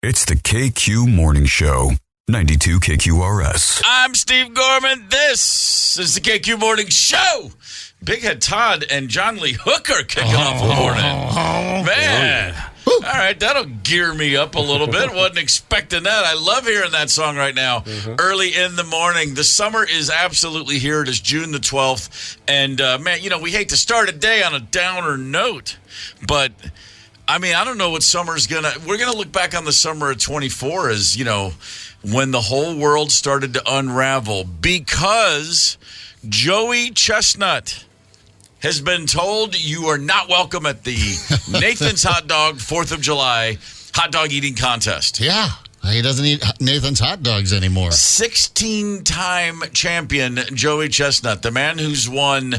It's the KQ Morning Show, 92 KQRS. I'm Steve Gorman. This is the KQ Morning Show. Big Head Todd and John Lee Hooker kicking off the morning. Man. All right, that'll gear me up a little bit. Wasn't expecting that. I love hearing that song right now. Early in the morning. The summer is absolutely here. It is June the 12th. And, man, we hate to start a day on a downer note. But, I mean, I don't know what summer's going to... We're going to look back on the summer of 24 as, when the whole world started to unravel. Because Joey Chestnut has been told you are not welcome at the Nathan's Hot Dog 4th of July hot dog eating contest. Yeah, he doesn't eat Nathan's hot dogs anymore. 16-time champion Joey Chestnut, the man who's won,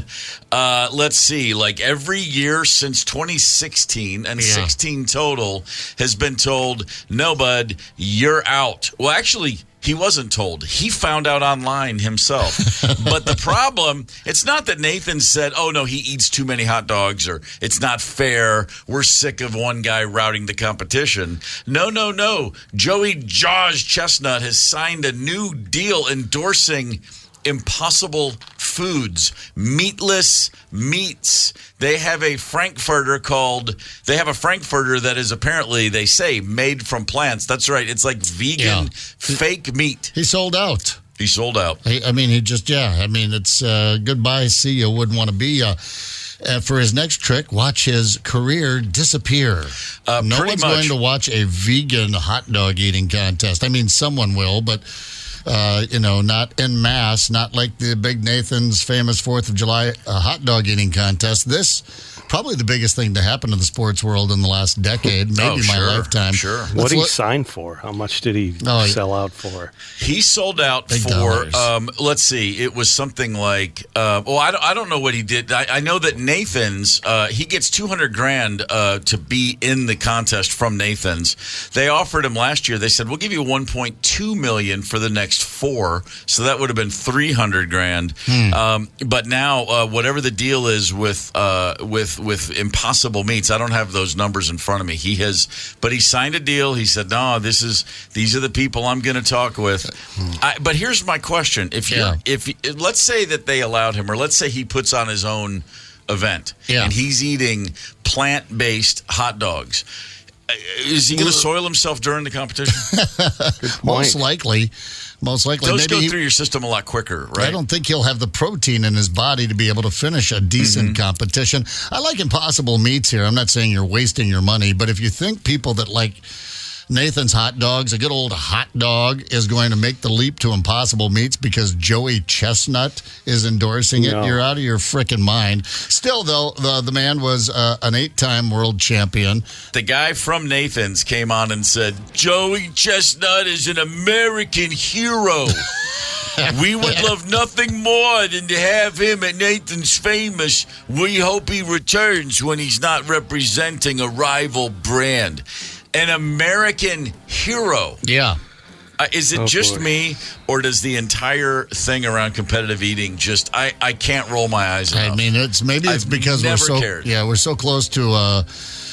every year since 2016 and 16 total, has been told, no, bud, you're out. Well, actually, he wasn't told. He found out online himself. But the problem, it's not that Nathan said, oh, no, he eats too many hot dogs or it's not fair. We're sick of one guy routing the competition. No. Joey Jaws Chestnut has signed a new deal endorsing Impossible Foods, meatless meats. They have a Frankfurter that is apparently, they say, made from plants. That's right. It's like vegan fake meat. He sold out. It's goodbye, see you, wouldn't want to be for his next trick, watch his career disappear. No one's going to watch a vegan hot dog eating contest. I mean, someone will, but... not en masse, not like the Big Nathan's famous 4th of July hot dog eating contest. This probably the biggest thing to happen in the sports world in the last decade, maybe my lifetime. Sure. What did he sign for? How much did he sell out for? He sold out for, let's see, it was something like, I don't know what he did. I know that Nathan's, he gets $200,000 to be in the contest from Nathan's. They offered him last year. They said, we'll give you $1.2 million for the next 4. So that would have been $300,000. But now, whatever the deal is with Impossible Meats, I don't have those numbers in front of me. He signed a deal. He said, no, these are the people I'm going to talk with. But here's my question. If let's say that they allowed him, or let's say he puts on his own event and he's eating plant-based hot dogs, is he going to soil himself during the competition? Most likely. Those go through your system a lot quicker, right? I don't think he'll have the protein in his body to be able to finish a decent competition. I like Impossible Meats here. I'm not saying you're wasting your money, but if you think people that like Nathan's hot dogs, a good old hot dog, is going to make the leap to Impossible Meats because Joey Chestnut is endorsing it, you're out of your freaking mind. Still, though, the man was an 8-time world champion. The guy from Nathan's came on and said, Joey Chestnut is an American hero. We would love nothing more than to have him at Nathan's Famous. We hope he returns when he's not representing a rival brand. An American hero. Yeah. Is it just me, or does the entire thing around competitive eating just I can't roll my eyes enough? I mean, it's because we're so close to the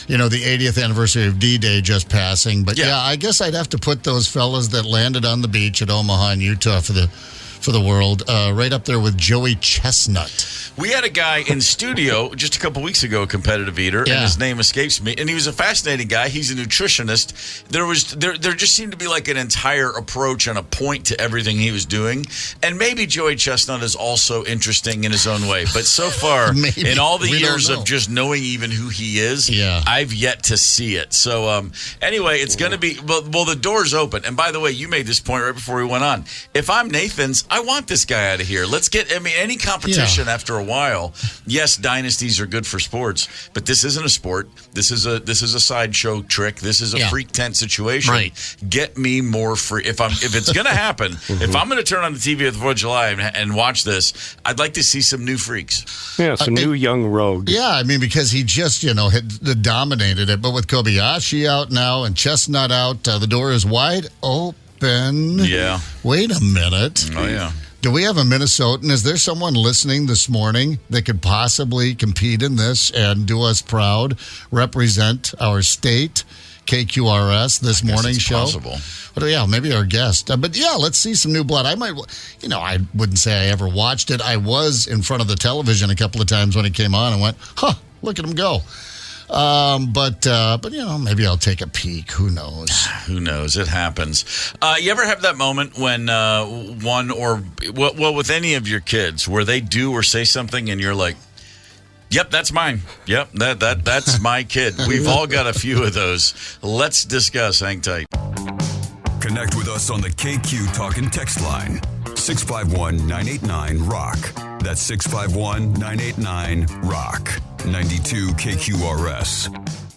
80th anniversary of D-Day just passing. But I guess I'd have to put those fellas that landed on the beach at Omaha in Utah for the world right up there with Joey Chestnut. We had a guy in studio just a couple weeks ago, a competitive eater, and his name escapes me. And he was a fascinating guy. He's a nutritionist. There just seemed to be like an entire approach and a point to everything he was doing. And maybe Joey Chestnut is also interesting in his own way. But so far, in all the years of just knowing even who he is, I've yet to see it. So anyway, it's going to be, well, the door's open. And by the way, you made this point right before we went on. If I'm Nathan's, I want this guy out of here. Let's get, any competition after a while. Yes, dynasties are good for sports, but this isn't a sport. This is a sideshow trick. This is a freak tent situation. Right. Get me more free. If it's going to happen, if I'm going to turn on the TV at the 4th of July and watch this, I'd like to see some new freaks. Yeah, some new young rogues. Yeah, I mean, because he just, had dominated it. But with Kobayashi out now and Chestnut out, the door is wide open. Yeah. Wait a minute. Oh, yeah. Do we have a Minnesotan? Is there someone listening this morning that could possibly compete in this and do us proud, represent our state? KQRS this morning show. Possible. But yeah, maybe our guest. But yeah, let's see some new blood. I might, I wouldn't say I ever watched it. I was in front of the television a couple of times when it came on and went, look at him go. But maybe I'll take a peek. Who knows? Who knows? It happens. You ever have that moment when with any of your kids where they do or say something and you're like, yep, that's mine. Yep, that's my kid. We've all got a few of those. Let's discuss. Hang tight. Connect with us on the KQ Talk and Text line. 651-989-ROCK. That's 651-989-ROCK. 92 KQRS.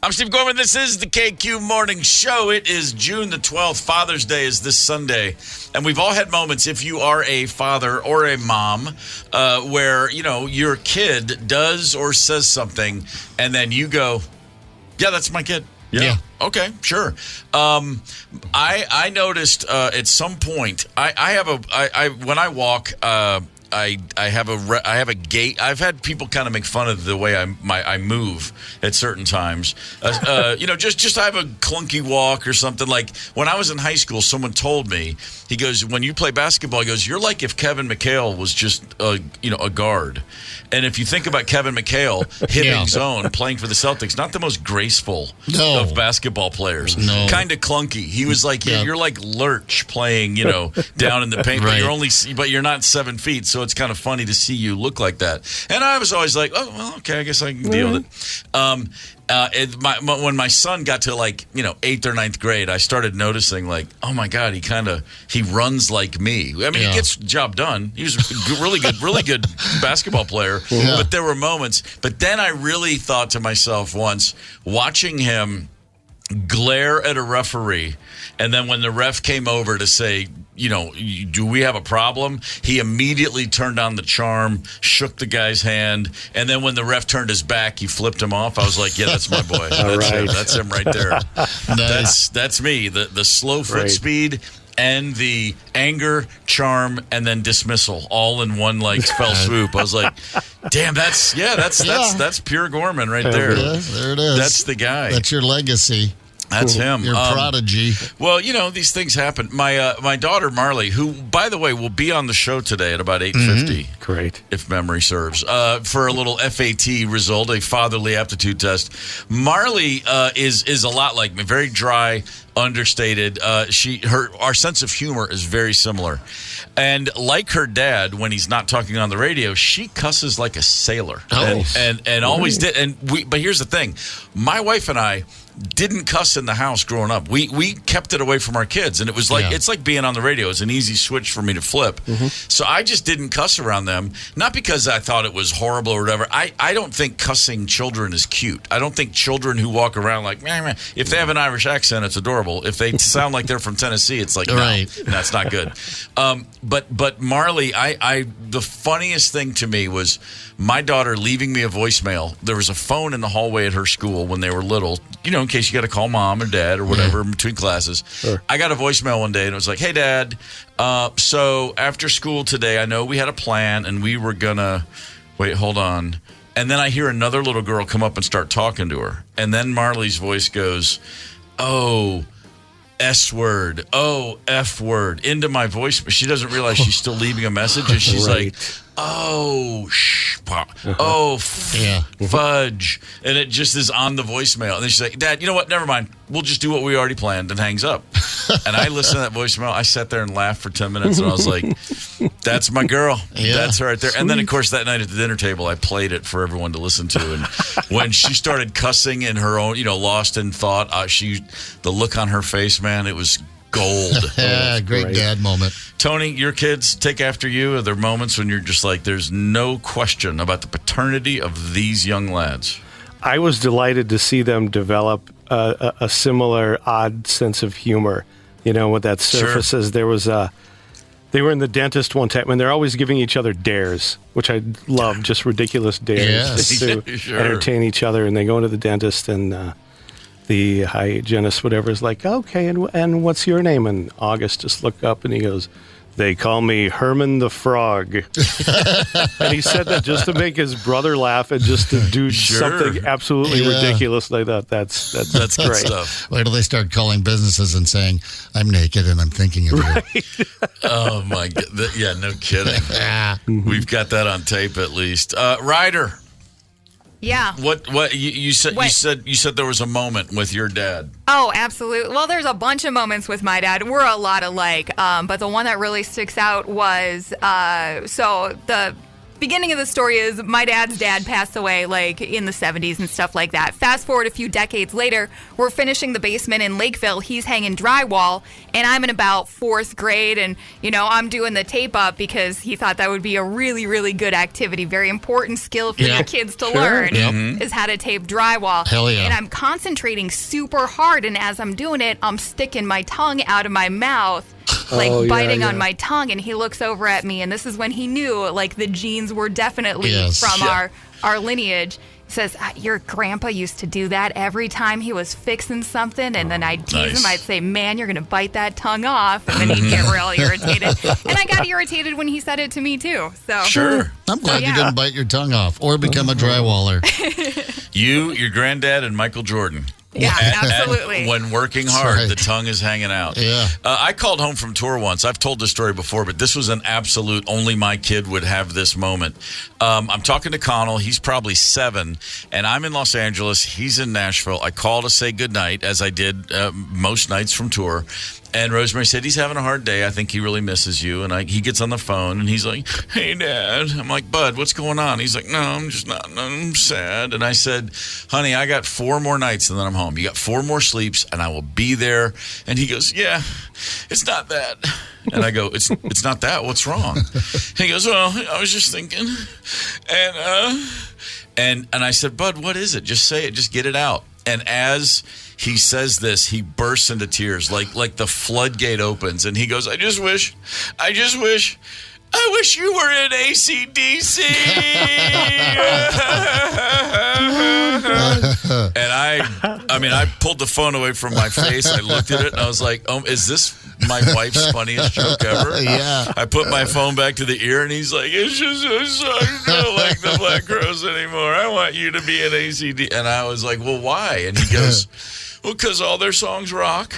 I'm Steve Gorman. This is the KQ Morning Show. It is June the 12th. Father's Day is this Sunday. And we've all had moments, if you are a father or a mom, where, your kid does or says something, and then you go, yeah, that's my kid. Yeah. Okay, sure. I noticed at some point, when I walk, I have a gait. I've had people kind of make fun of the way I move at certain times. Just I have a clunky walk or something. Like when I was in high school, someone told me, he goes, when you play basketball, he goes, you're like if Kevin McHale was just a guard. And if you think about Kevin McHale hitting zone, playing for the Celtics, not the most graceful of basketball players. No. Kind of clunky. He was like, you're like Lurch playing, down in the paint, right. But you're not 7 feet, so it's kind of funny to see you look like that. And I was always like, oh, well, okay, I guess I can deal with it. When my son got to 8th or 9th grade, I started noticing oh my God, he runs like me. I mean, he gets the job done. He was a really good basketball player. Yeah. But there were moments. But then I really thought to myself once, watching him glare at a referee, and then when the ref came over to say, do we have a problem? He immediately turned on the charm, shook the guy's hand, and then when the ref turned his back, he flipped him off. I was like, yeah, that's my boy. That's him right there. Nice. That's me. The slow foot speed and the anger, charm, and then dismissal all in one fell swoop. I was like, damn, that's pure Gorman right there. There it is. That's the guy. That's your legacy. That's him. Your prodigy. Well, these things happen. My daughter, Marley, who, by the way, will be on the show today at about 8:50. Great. If memory serves. For a little FAT result, a fatherly aptitude test. Marley is a lot like me. Very dry, understated. Our sense of humor is very similar. And like her dad, when he's not talking on the radio, she cusses like a sailor. Oh. And always did. But here's the thing. My wife and I didn't cuss in the house growing up. We kept it away from our kids, and it was it's like being on the radio. It's an easy switch for me to flip. So I just didn't cuss around them, not because I thought it was horrible or whatever. I don't think cussing children is cute. I don't think children who walk around like meh, meh. If they have an Irish accent, it's adorable. If they sound like they're from Tennessee, it's like no, that's not good. But Marley, the funniest thing to me was my daughter leaving me a voicemail. There was a phone in the hallway at her school when they were little, in case you got to call mom or dad or whatever in between classes. Sure. I got a voicemail one day and it was like, hey, Dad, so after school today, I know we had a plan and we were going to – wait, hold on. And then I hear another little girl come up and start talking to her. And then Marley's voice goes, oh, S word, oh, F word, into my voice. But she doesn't realize she's still leaving a message. And she's like, oh, fudge. And it just is on the voicemail. And then she's like, Dad, you know what? Never mind. We'll just do what we already planned, and hangs up. And I listened to that voicemail. I sat there and laughed for 10 minutes, and I was like, that's my girl. Yeah. That's her right there. And then, of course, that night at the dinner table, I played it for everyone to listen to. And when she started cussing in her own, lost in thought, the look on her face, man, it was gold. Yeah, great dad moment. Tony, your kids take after you? Are there moments when you're just like, there's no question about the paternity of these young lads? I was delighted to see them develop a similar odd sense of humor. With that surfaces. Sure. There was they were in the dentist one time, and they're always giving each other dares, which I love, just ridiculous dares to entertain each other. And they go into the dentist, and the hygienist, whatever, is like, okay, and what's your name? And August just looked up, and he goes, They call me Herman the Frog. And he said that just to make his brother laugh and just to do something absolutely ridiculous like that. That's great stuff. Wait till they start calling businesses and saying, I'm naked and I'm thinking of you. Oh, my God. Yeah, no kidding. We've got that on tape at least. Ryder. Yeah. What you said there was a moment with your dad. Oh, absolutely. Well, there's a bunch of moments with my dad. We're a lot alike. But the one that really sticks out was so the beginning of the story is my dad's dad passed away like in the 70s and stuff like that. Fast forward a few decades later, we're finishing the basement in Lakeville. He's hanging drywall, and I'm in about 4th grade, and I'm doing the tape up because he thought that would be a really, really good activity, very important skill for your kids to learn is how to tape drywall. Hell yeah. And I'm concentrating super hard, and as I'm doing it, I'm sticking my tongue out of my mouth. Biting on my tongue, and he looks over at me, and this is when he knew like the genes were definitely from our lineage. He says, your grandpa used to do that every time he was fixing something, and then I'd tease him. I'd say, man, you're gonna bite that tongue off, and then he'd get real irritated. And I got irritated when he said it to me too. So sure, I'm glad you didn't bite your tongue off or become a drywaller. You, your granddad, and Michael Jordan. Yeah, absolutely. When working hard, the tongue is hanging out. Yeah. I called home from tour once. I've told this story before, but this was an absolute only my kid would have this moment. I'm talking to Connell. He's probably 7, and I'm in Los Angeles. He's in Nashville. I call to say goodnight, as I did most nights from tour. And Rosemary said, he's having a hard day. I think he really misses you. And he gets on the phone, and he's like, hey, Dad. I'm like, Bud, what's going on? He's like, no, I'm just not. I'm sad. And I said, honey, I got 4 more nights, and then I'm home. You got 4 more sleeps, and I will be there. And he goes, yeah, it's not that. And I go, it's not that. What's wrong? And he goes, well, I was just thinking. And I said, Bud, what is it? Just say it. Just get it out. And as he says this, he bursts into tears, like the floodgate opens, and he goes, I just wish you were in AC/DC. And I pulled the phone away from my face. I looked at it, and I was like, is this my wife's funniest joke ever? Yeah. I put my phone back to the ear, and he's like, it's just so sucks. I don't like the Black Crowes anymore. I want you to be in ACD. And I was like, well, why? And he goes, well, because all their songs rock.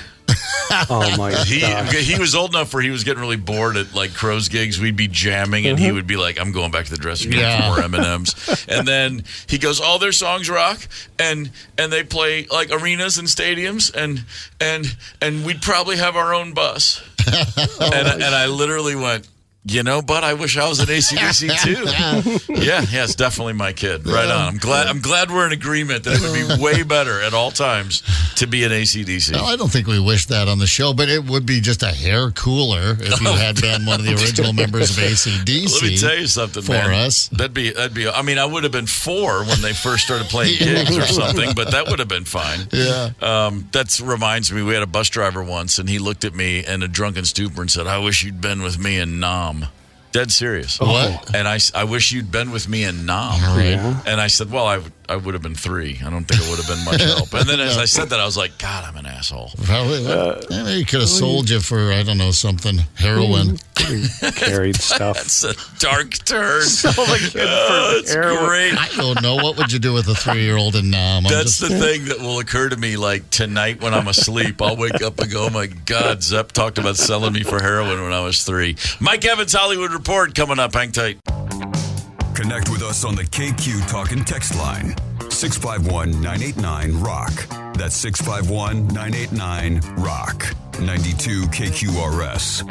Oh my God. He was old enough where he was getting really bored at like Crowes gigs. We'd be jamming, and he would be like, I'm going back to the dressing room for more M&Ms. And then he goes, all their songs rock, and they play like arenas and stadiums, and we'd probably have our own bus. And I literally went, Bud, I wish I was an AC/DC too. Yeah, it's definitely my kid. Right on. I'm glad we're in agreement that it would be way better at all times to be an AC/DC. Well, I don't think we wish that on the show, but it would be just a hair cooler if you had been one of the original members of AC/DC. Let me tell you something, for man. us. That'd be. I mean, I would have been 4 when they first started playing gigs or something, but that would have been fine. Yeah. That reminds me, we had a bus driver once, and he looked at me in a drunken stupor and said, I wish you'd been with me in Nam. Dead serious. What? And I wish you'd been with me in Nam. Right. And I said, well, I would have been 3. I don't think it would have been much help. And then as I said that, I was like, God, I'm an asshole. Probably. Maybe he could have sold you for, I don't know, something. Heroin. Carried stuff. That's a dark turn. It's great. I don't know. What would you do with a 3-year-old in Nam? That's the thing that will occur to me like tonight when I'm asleep. I'll wake up and go, oh my God, Zepp talked about selling me for heroin when I was 3. Mike Evans, Hollywood Report, coming up. Hang tight. Connect with us on the KQ Talk and Text line. 651-989-ROCK. That's 651-989-ROCK. 92 KQRS.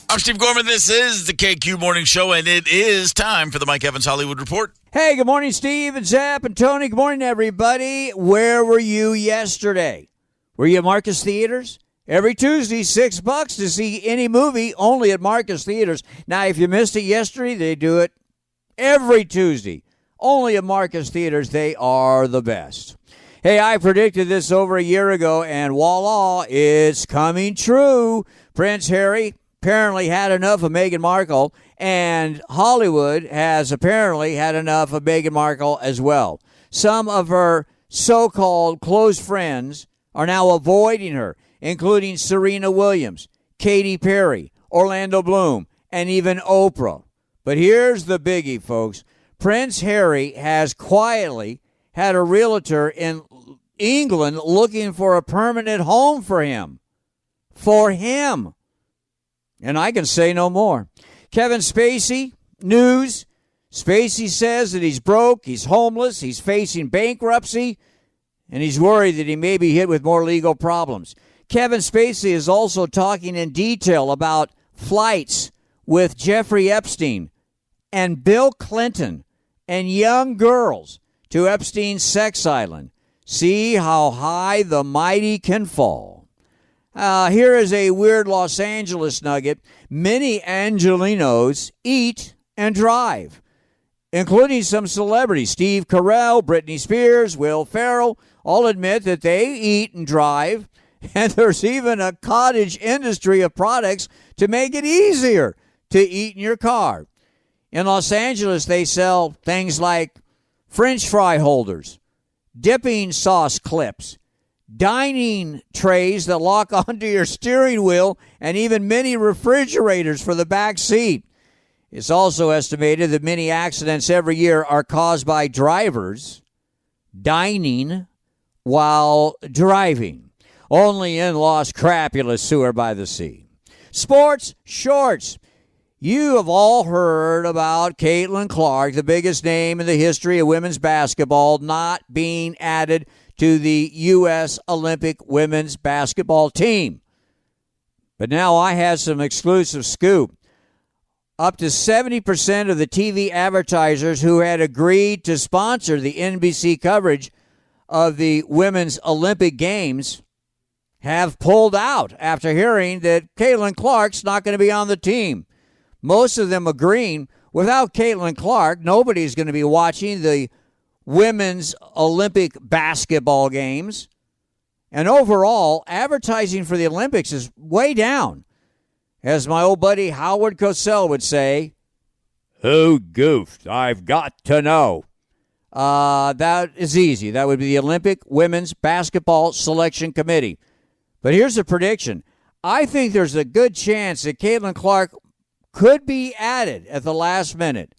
I'm Steve Gorman. This is the KQ Morning Show, and it is time for the Mike Evans Hollywood Report. Hey, good morning, Steve and Zap and Tony. Good morning, everybody. Where were you yesterday? Were you at Marcus Theaters? Every Tuesday, $6 to see any movie only at Marcus Theaters. Now, if you missed it yesterday, they do it every Tuesday. Only at Marcus Theaters. They are the best. Hey, I predicted this over a year ago, and voila, it's coming true. Prince Harry apparently had enough of Meghan Markle, and Hollywood has apparently had enough of Meghan Markle as well. Some of her so-called close friends are now avoiding her, including Serena Williams, Katy Perry, Orlando Bloom, and even Oprah. But here's the biggie, folks. Prince Harry has quietly had a realtor in England looking for a permanent home for him. For him. And I can say no more. Kevin Spacey, news. Spacey says that he's broke, he's homeless, he's facing bankruptcy, and he's worried that he may be hit with more legal problems. Kevin Spacey is also talking in detail about flights with Jeffrey Epstein and Bill Clinton and young girls to Epstein's sex island. See how high the mighty can fall. Here is a weird Los Angeles nugget. Many Angelinos eat and drive, including some celebrities. Steve Carell, Britney Spears, Will Ferrell all admit that they eat and drive, and there's even a cottage industry of products to make it easier to eat in your car. In Los Angeles, they sell things like French fry holders, dipping sauce clips, dining trays that lock onto your steering wheel, and even mini refrigerators for the back seat. It's also estimated that many accidents every year are caused by drivers dining while driving. Only in Los Crapulous Sewer by the Sea. Sports shorts. You have all heard about Caitlin Clark, the biggest name in the history of women's basketball, not being added to the U.S. Olympic women's basketball team. But now I have some exclusive scoop. Up to 70% of the TV advertisers who had agreed to sponsor the NBC coverage of the Women's Olympic Games have pulled out after hearing that Caitlin Clark's not going to be on the team. Most of them agreeing without Caitlin Clark, nobody's going to be watching the Women's Olympic basketball games. And overall, advertising for the Olympics is way down. As my old buddy Howard Cosell would say, who goofed? I've got to know. That is easy. That would be the Olympic Women's Basketball Selection Committee. But here's a prediction. I think there's a good chance that Caitlin Clark could be added at the last minute.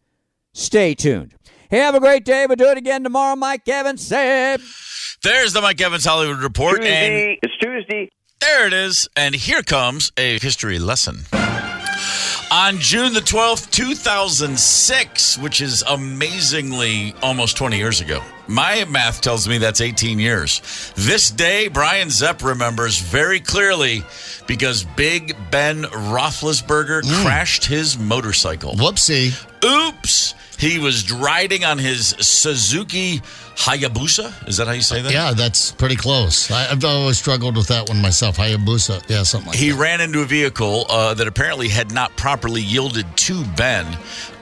Stay tuned. Hey, have a great day. We'll do it again tomorrow. Mike Evans said. There's the Mike Evans Hollywood Report. Tuesday. It's Tuesday. There it is. And here comes a history lesson. On June the 12th, 2006, which is amazingly almost 20 years ago. My math tells me that's 18 years. This day, Brian Zepp remembers very clearly because Big Ben Roethlisberger crashed his motorcycle. Whoopsie. Oops. He was riding on his Suzuki Hayabusa. Is that how you say that? Yeah, that's pretty close. I've always struggled with that one myself. Hayabusa. Yeah, something like that. He ran into a vehicle that apparently had not properly yielded to Ben,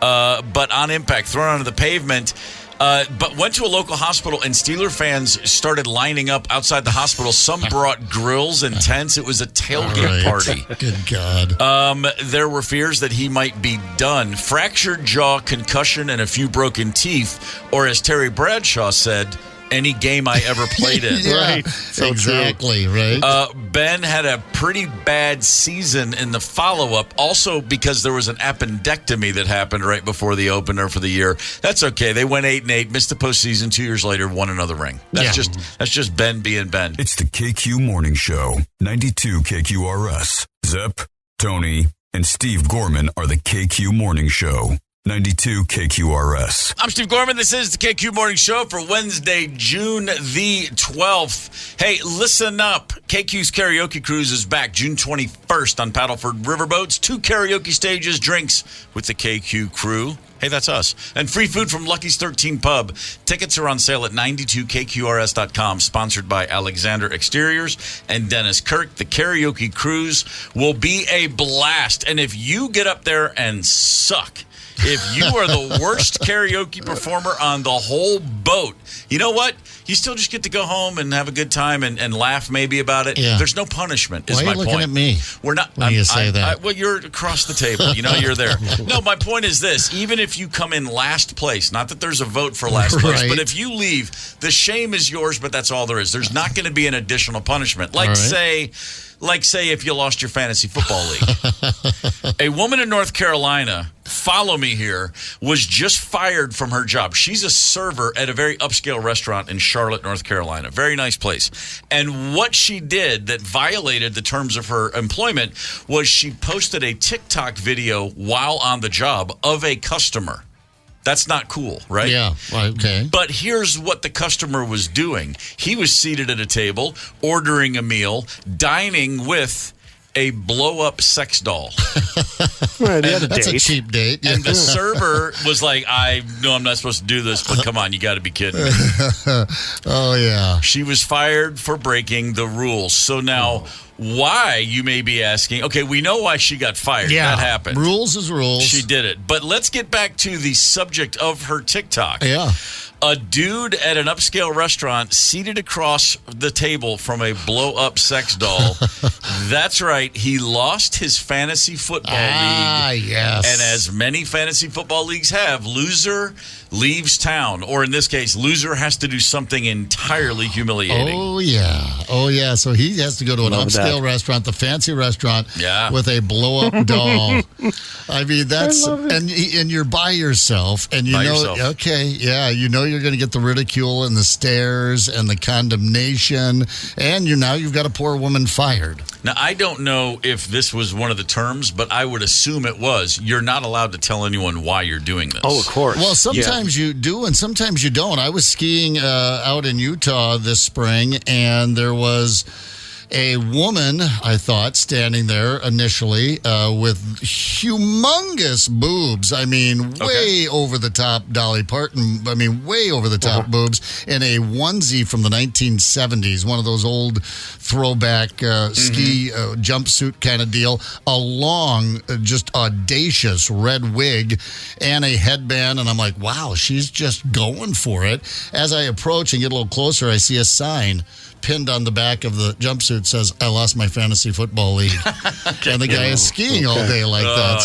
but on impact, thrown onto the pavement. But went to a local hospital, and Steeler fans started lining up outside the hospital. Some brought grills and tents. It was a tailgate party. Good God. There were fears that he might be done. Fractured jaw, concussion, and a few broken teeth. Or as Terry Bradshaw said, any game I ever played in. Yeah, right. So exactly, right. Ben had a pretty bad season in the follow-up, also because there was an appendectomy that happened right before the opener for the year. That's okay. They went 8-8, missed the postseason. 2 years later, won another ring. That's just Ben being Ben. It's the KQ Morning Show, 92 KQRS. Zep, Tony, and Steve Gorman are the KQ Morning Show. 92 KQRS. I'm Steve Gorman. This is the KQ Morning Show for Wednesday, June the 12th. Hey, listen up. KQ's Karaoke Cruise is back June 21st on Paddleford Riverboats. 2 karaoke stages, drinks with the KQ crew. Hey, that's us. And free food from Lucky's 13 Pub. Tickets are on sale at 92KQRS.com. Sponsored by Alexander Exteriors and Dennis Kirk. The karaoke cruise will be a blast. And if you get up there and suck, If you are the worst karaoke performer on the whole boat, you know what? You still just get to go home and have a good time and laugh maybe about it. Yeah. There's no punishment, is my point. Why are you looking at me? We're not. When you say that. Well, you're across the table. You know, you're there. No, my point is this. Even if you come in last place, not that there's a vote for last place, but if you leave, the shame is yours, but that's all there is. There's not going to be an additional punishment. Like, say if you lost your fantasy football league. A woman in North Carolina, follow me here, was just fired from her job. She's a server at a very upscale restaurant in Charlotte, North Carolina. Very nice place. And what she did that violated the terms of her employment was she posted a TikTok video while on the job of a customer. That's not cool, right? Yeah, okay. But here's what the customer was doing. He was seated at a table, ordering a meal, dining with a blow-up sex doll. That's a cheap date. Yeah. And the server was like, I know I'm not supposed to do this, but come on, you got to be kidding me. Oh, yeah. She was fired for breaking the rules. So now... Why, you may be asking. Okay, we know why she got fired. Yeah, that happened. Rules is rules. She did it. But let's get back to the subject of her TikTok. Yeah. A dude at an upscale restaurant seated across the table from a blow-up sex doll. That's right. He lost his fantasy football league. Ah, yes. And as many fantasy football leagues have, loser leaves town. Or in this case, loser has to do something entirely humiliating. Oh, yeah. So he has to go to an upscale restaurant, the fancy restaurant, with a blow-up doll. I mean, that's... And you're by yourself. And you know... Okay, yeah. You know you're going to get the ridicule and the stares and the condemnation. And you've got a poor woman fired. Now, I don't know if this was one of the terms, but I would assume it was. You're not allowed to tell anyone why you're doing this. Oh, of course. Well, sometimes you do and sometimes you don't. I was skiing out in Utah this spring, and there was a woman, I thought, standing there initially with humongous boobs. I mean, way over the top Dolly Parton. I mean, way over the top boobs in a onesie from the 1970s, one of those old throwback ski jumpsuit kind of deal, a long, just audacious red wig and a headband. And I'm like, wow, she's just going for it. As I approach and get a little closer, I see a sign pinned on the back of the jumpsuit says, I lost my fantasy football league. And the guy is skiing all day like that.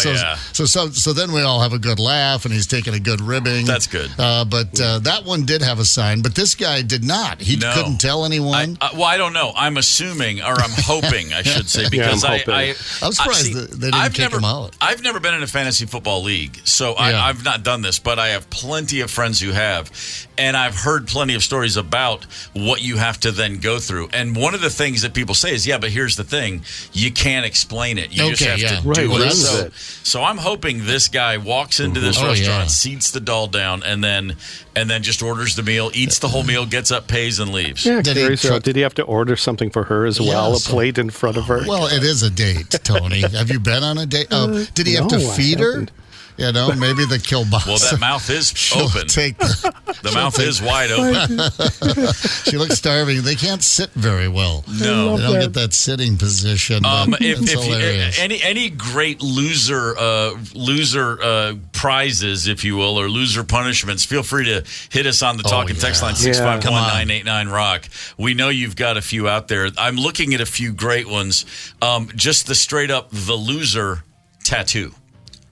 So then we all have a good laugh, and he's taking a good ribbing. That's good. But that one did have a sign, but this guy did not. He couldn't tell anyone. I don't know. I'm assuming, or I'm hoping, I should say, because I'm surprised they didn't kick him out. I've never been in a fantasy football league, so I've not done this, but I have plenty of friends who have, and I've heard plenty of stories about what you have to then go through. And one of the things that people say is, but here's the thing, you can't explain it. You just have to do it. So I'm hoping this guy walks into this restaurant, seats the doll down, and then just orders the meal, eats the whole meal, gets up, pays, and leaves. Yeah, did he have to order something for her as well, a plate in front of her? Well, it is a date, Tony. Have you been on a date? Did he have to feed her? You know, maybe the kielbasa. Well, that mouth is open. The mouth is wide open. She looks starving. They can't sit very well. No. They don't get that sitting position. If any great loser prizes, if you will, or loser punishments, feel free to hit us on the talk and text line 651-989-ROCK. We know you've got a few out there. I'm looking at a few great ones. Just the straight up the loser tattoo.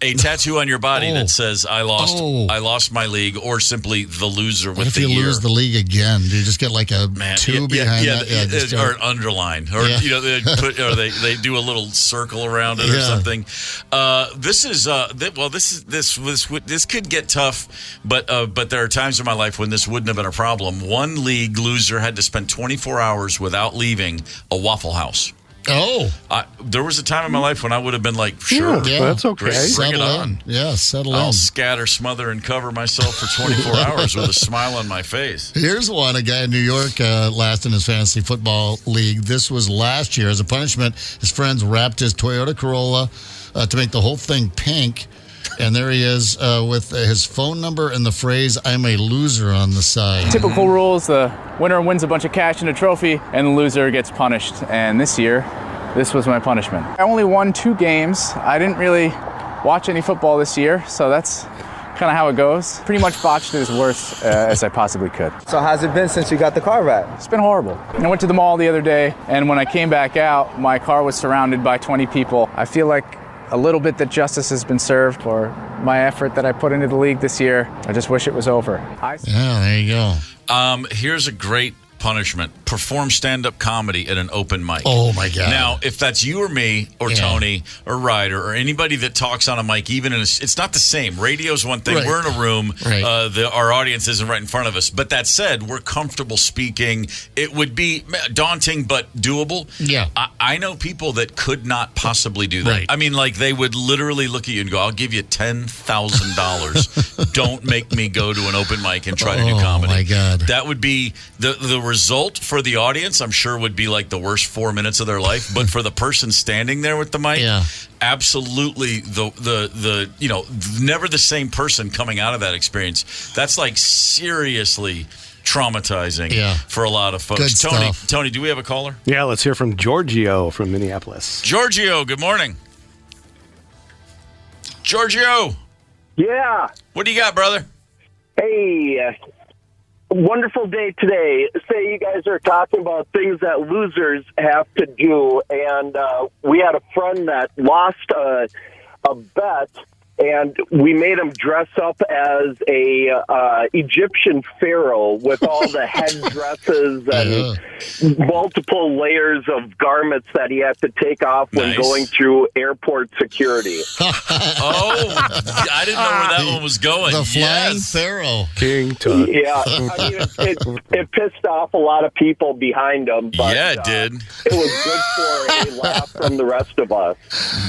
A tattoo on your body that says "I lost my league," or simply "the loser." What if you lose the league again? Do you just get like a 2 behind that? Or an underline, or they do a little circle around it or something. This could get tough, but there are times in my life when this wouldn't have been a problem. One league loser had to spend 24 hours without leaving a Waffle House. There was a time in my life when I would have been like, sure, that's okay. Bring it on. Yeah, settle in. I'll scatter, smother, and cover myself for 24 hours with a smile on my face. Here's one. A guy in New York last in his fantasy football league. This was last year. As a punishment, his friends wrapped his Toyota Corolla to make the whole thing pink. And there he is with his phone number and the phrase, I'm a loser on the side. Typical rules, the winner wins a bunch of cash and a trophy, and the loser gets punished. And this year, this was my punishment. I only won 2 games. I didn't really watch any football this year, so that's kind of how it goes. Pretty much botched it as worse as I possibly could. So how's it been since you got the car back? It's been horrible. I went to the mall the other day, and when I came back out, my car was surrounded by 20 people. I feel like a little bit that justice has been served for my effort that I put into the league this year. I just wish it was over. Yeah, there you go. Here's a great punishment. Perform stand-up comedy at an open mic. Oh, my God. Now, if that's you or me or Tony or Ryder or anybody that talks on a mic, even it's not the same. Radio's one thing. Right. We're in a room. Right. Our audience isn't right in front of us. But that said, we're comfortable speaking. It would be daunting but doable. Yeah. I know people that could not possibly do that. Right. I mean, like, they would literally look at you and go, I'll give you $10,000. Don't make me go to an open mic and try to do comedy. Oh, my God. That would be the result for the audience, I'm sure, would be like the worst 4 minutes of their life. But for the person standing there with the mic, absolutely the never the same person coming out of that experience. That's like seriously traumatizing for a lot of folks. Tony, do we have a caller? Yeah, let's hear from Giorgio from Minneapolis. Giorgio, good morning. Giorgio. Yeah. What do you got, brother? Hey, wonderful day today. Say you guys are talking about things that losers have to do, and we had a friend that lost a bet, and we made him dress up as a Egyptian pharaoh with all the headdresses and multiple layers of garments that he had to take off when going through airport security. I didn't know where that one was going. The flying pharaoh. King Tut. Yeah, I mean, it pissed off a lot of people behind him. But, it did. It was good for a laugh from the rest of us.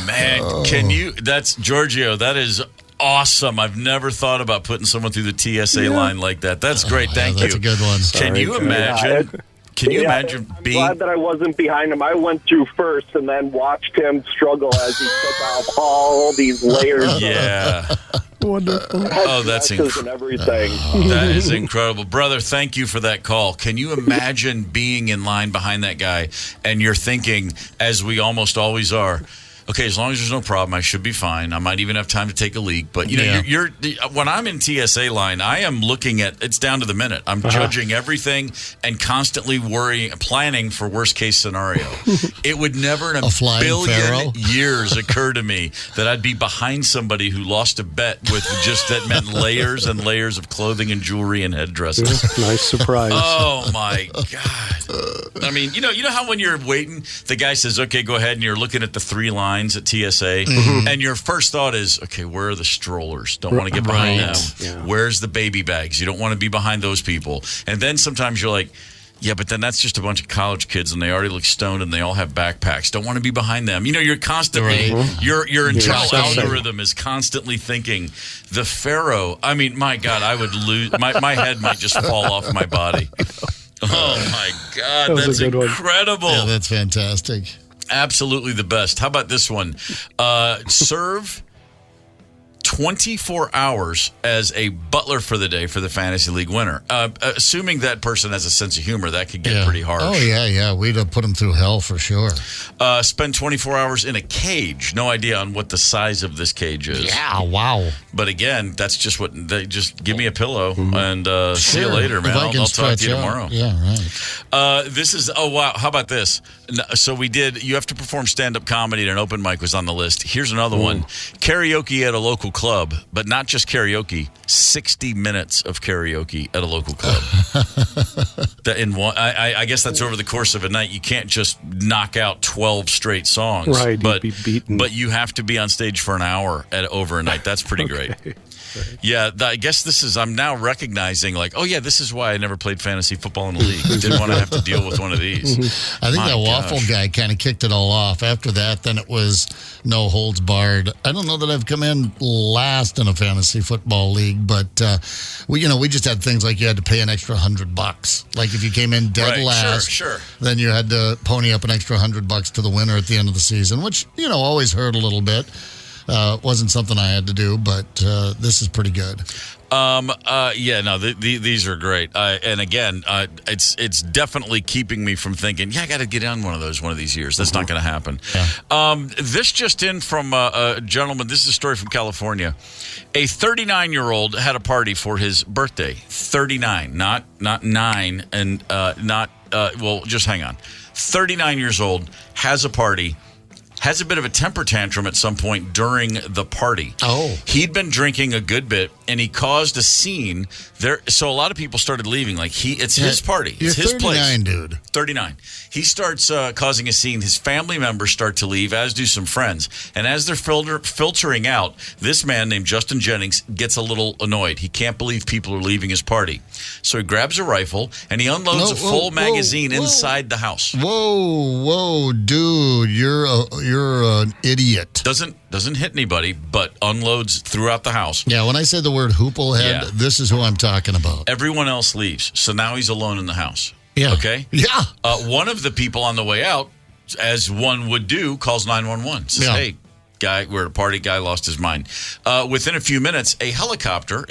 Man, that's Giorgio. That is awesome. I've never thought about putting someone through the TSA line like that. That's great. Thank you. That's a good one. Can you imagine? Can you imagine being... I'm glad that I wasn't behind him. I went through first and then watched him struggle as he took off all these layers. Yeah. Wonderful. Oh, that's incredible. And everything. That is incredible. Brother, thank you for that call. Can you imagine being in line behind that guy and you're thinking, as we almost always are, okay, as long as there's no problem, I should be fine. I might even have time to take a leak. But, you're when I'm in TSA line, I am looking at, it's down to the minute. I'm judging everything and constantly planning for worst case scenario. It would never in a billion years occur to me that I'd be behind somebody who lost a bet with just that meant layers and layers of clothing and jewelry and headdresses. Nice surprise. Oh, my God. I mean, you know how when you're waiting, the guy says, okay, go ahead, and you're looking at the 3 lines at TSA, and your first thought is, okay, where are the strollers? Don't want to get behind them. Yeah. Where's the baby bags? You don't want to be behind those people. And then sometimes you're like, yeah, but then that's just a bunch of college kids, and they already look stoned, and they all have backpacks. Don't want to be behind them. You're constantly, your internal algorithm is constantly thinking, the pharaoh. I mean, my God, I would lose. My head might just fall off my body. Oh, my God, that's incredible. Yeah, that's fantastic. Absolutely the best. How about this one? Serve 24 hours as a butler for the day for the Fantasy League winner. Assuming that person has a sense of humor, that could get pretty harsh. Oh, yeah. We'd have put them through hell for sure. Spend 24 hours in a cage. No idea on what the size of this cage is. Yeah, wow. But again, that's just what they just give me a pillow and see you later, man. I'll talk to you tomorrow. Yeah, right. This is, wow. How about this? So you have to perform stand-up comedy at an open mic was on the list. Here's another one. Karaoke at a local club, but not just karaoke, 60 minutes of karaoke at a local club. I guess that's over the course of a night. You can't just knock out 12 straight songs. Right, but, you'd be beaten. But you have to be on stage for an hour over a night. That's pretty great. Right. Yeah, I guess I'm now recognizing, like, oh, yeah, this is why I never played fantasy football in the league. Didn't want to have to deal with one of these. I think that waffle guy kind of kicked it all off. After that, then it was no holds barred. I don't know that I've come in last in a fantasy football league, but we just had things like you had to pay an extra $100. Like if you came in dead last, sure. Then you had to pony up an extra $100 to the winner at the end of the season, which always hurt a little bit. Wasn't something I had to do, but this is pretty good. These are great. And again, it's definitely keeping me from thinking, I got to get on one of these years. That's not going to happen. Yeah. This just in from a gentleman. This is a story from California. A 39-year-old had a party for his birthday. 39, not 9, and just hang on. 39 years old, has a party. Has a bit of a temper tantrum at some point during the party. Oh. He'd been drinking a good bit, and he caused a scene there. So a lot of people started leaving. It's his party. It's his 39, place. Dude. 39. He starts causing a scene. His family members start to leave, as do some friends. And as they're filtering out, this man named Justin Jennings gets a little annoyed. He can't believe people are leaving his party. So he grabs a rifle, and he unloads a full magazine inside the house. Whoa, dude. You're an idiot. Doesn't hit anybody, but unloads throughout the house. Yeah, when I say the word hooplehead, this is who I'm talking about. Everyone else leaves, so now he's alone in the house. Yeah. Okay? Yeah. One of the people on the way out, as one would do, calls 911. Says, hey, guy, we're at a party, guy lost his mind. Within a few minutes, a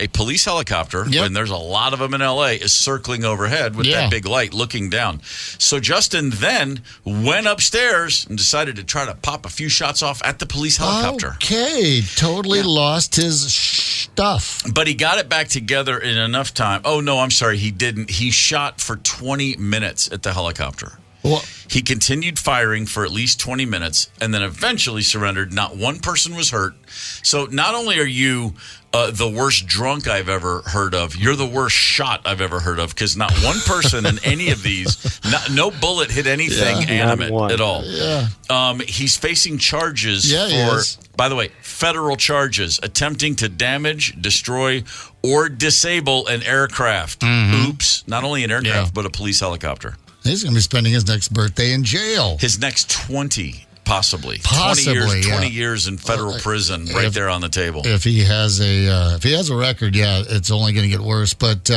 police helicopter, and there's a lot of them in L.A., is circling overhead with that big light looking down. So Justin then went upstairs and decided to try to pop a few shots off at the police helicopter. Okay, totally lost his stuff. But he got it back together in enough time. Oh, no, I'm sorry, he didn't. He shot for 20 minutes at the helicopter. Well, he continued firing for at least 20 minutes and then eventually surrendered. Not one person was hurt. So not only are you the worst drunk I've ever heard of, you're the worst shot I've ever heard of, because not one person in any of these, no bullet hit anything animate at all. Yeah. He's facing charges for, by the way, federal charges, attempting to damage, destroy, or disable an aircraft. Oops. Not only an aircraft, but a police helicopter. He's going to be spending his next birthday in jail. His next 20, possibly 20 years in federal prison, right there on the table. If he has a record, it's only going to get worse. But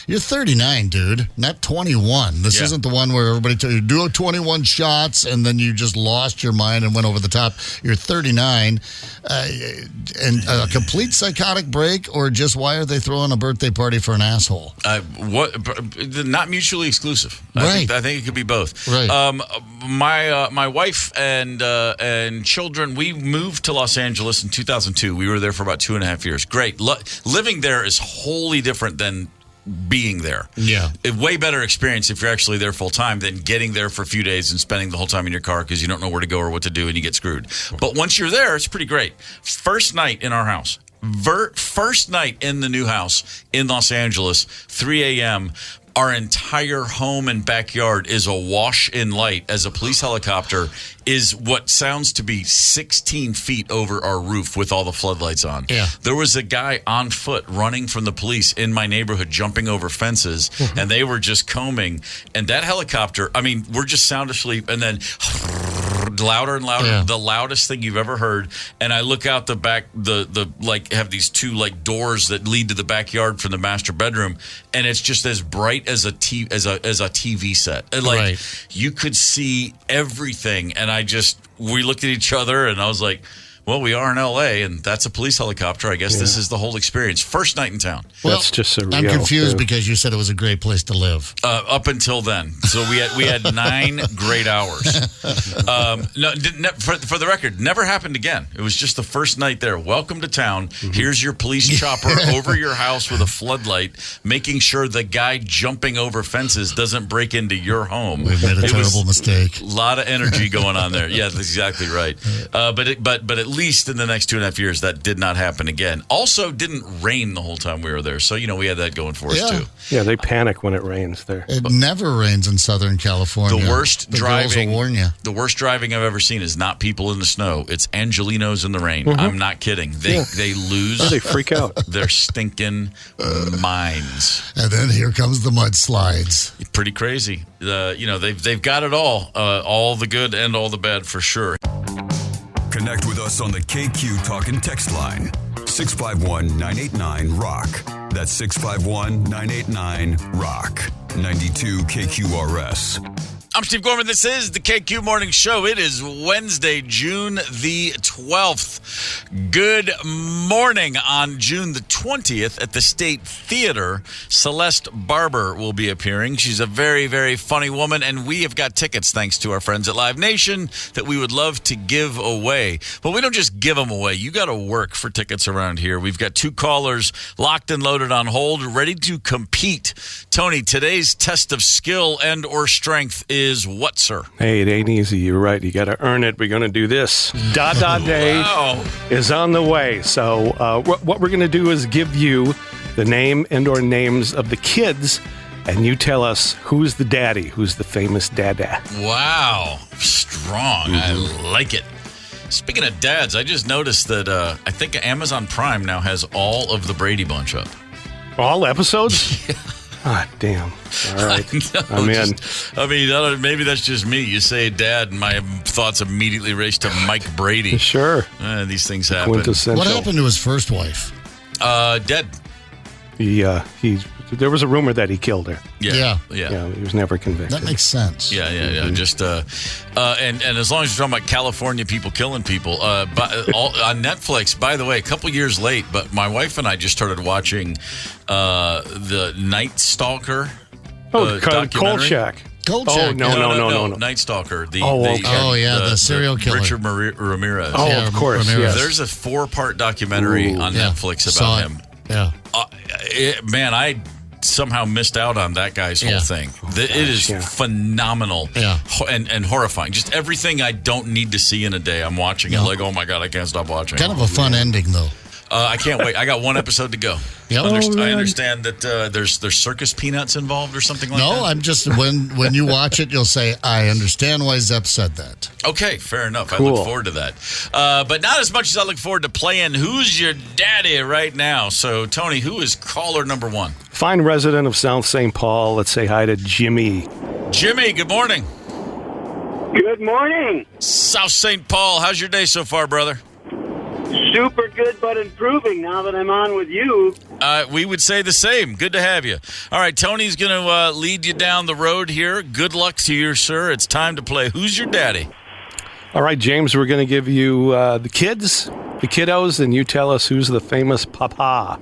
you're 39, dude, not 21. This isn't the one where everybody tells you do 21 shots and then you just lost your mind and went over the top. You're 39, and a complete psychotic break, or just why are they throwing a birthday party for an asshole? Not mutually exclusive. Right. I think it could be both. Right. My wife and children, we moved to Los Angeles in 2002. We were there for about 2.5 years. Great. Living there is wholly different than being there. Yeah. A way better experience if you're actually there full time than getting there for a few days and spending the whole time in your car because you don't know where to go or what to do and you get screwed. But once you're there, it's pretty great. First night in our house. First night in the new house in Los Angeles, 3 a.m., our entire home and backyard is awash in light as a police helicopter is what sounds to be 16 feet over our roof with all the floodlights on. Yeah. There was a guy on foot running from the police in my neighborhood, jumping over fences, and they were just combing. And that helicopter, I mean, we're just sound asleep, and then louder and louder, the loudest thing you've ever heard. And I look out the back, the have these two doors that lead to the backyard from the master bedroom, and it's just as bright as a TV set. And you could see everything, and we looked at each other, and I was like, well, we are in L.A., and that's a police helicopter. I guess this is the whole experience. First night in town. Well, that's just surreal. I'm confused because you said it was a great place to live. Up until then. So we had 9 great hours. For the record, never happened again. It was just the first night there. Welcome to town. Here's your police chopper over your house with a floodlight, making sure the guy jumping over fences doesn't break into your home. We've made a terrible mistake. A lot of energy going on there. Yeah, that's exactly right. But at least in the next 2.5 years, that did not happen again. Also, didn't rain the whole time we were there. So, we had that going for us, too. Yeah, they panic when it rains there. It never rains in Southern California. The worst driving. Will warn you. The worst driving I've ever seen is not people in the snow. It's Angelinos in the rain. I'm not kidding. They lose. They freak out. Their stinking minds. And then here comes the mudslides. Pretty crazy. They've got it all the good and all the bad for sure. Connect with us on the KQ Talk and Text line. 651-989-ROCK. That's 651-989-ROCK. 92 KQRS. I'm Steve Gorman. This is the KQ Morning Show. It is Wednesday, June the 12th. Good morning. On June the 20th at the State Theater, Celeste Barber will be appearing. She's a very, very funny woman, and we have got tickets, thanks to our friends at Live Nation, that we would love to give away. But we don't just give them away. You got to work for tickets around here. We've got 2 callers locked and loaded on hold, ready to compete. Tony, today's test of skill and or strength is what, sir? Hey, it ain't easy. You're right. You got to earn it. We're going to do this. Dada Day is on the way. So what we're going to do is give you the name and or names of the kids, and you tell us who's the daddy, who's the famous dada. Wow. Strong. I like it. Speaking of dads, I just noticed that I think Amazon Prime now has all of the Brady Bunch up. All episodes? Yeah. Ah, damn. All right. I'm in. Maybe that's just me. You say dad, and my thoughts immediately race to Mike Brady. Sure. These things happen. What happened to his first wife? Dead. There was a rumor that he killed her. Yeah. He was never convicted. That makes sense. Yeah. Mm-hmm. Just and as long as you're talking about California people killing people, on Netflix. By the way, a couple years late, but my wife and I just started watching the Night Stalker. Kolchak. Kolchak. Oh no. Night Stalker. The serial killer. Richard Ramirez. Oh, of course. Yes. There's a 4-part documentary on Netflix about him. Yeah. I somehow missed out on that guy's whole thing. It is phenomenal and horrifying. Just everything I don't need to see in a day, I'm watching it like, oh my God, I can't stop watching. Kind of a fun ending, though. I can't wait. I got 1 episode to go. Yep. I understand that there's circus peanuts involved or something like that. No, I'm just, when you watch it, you'll say, I understand why Zepp said that. Okay, fair enough. Cool. I look forward to that. But not as much as I look forward to playing Who's Your Daddy right now. So, Tony, who is caller number 1? Fine resident of South St. Paul. Let's say hi to Jimmy. Jimmy, good morning. Good morning. South St. Paul, how's your day so far, brother? Super good, but improving now that I'm on with you. We would say the same. Good to have you. All right, Tony's going to lead you down the road here. Good luck to you, sir. It's time to play Who's Your Daddy? All right, James, we're going to give you the kiddos, and you tell us who's the famous papa.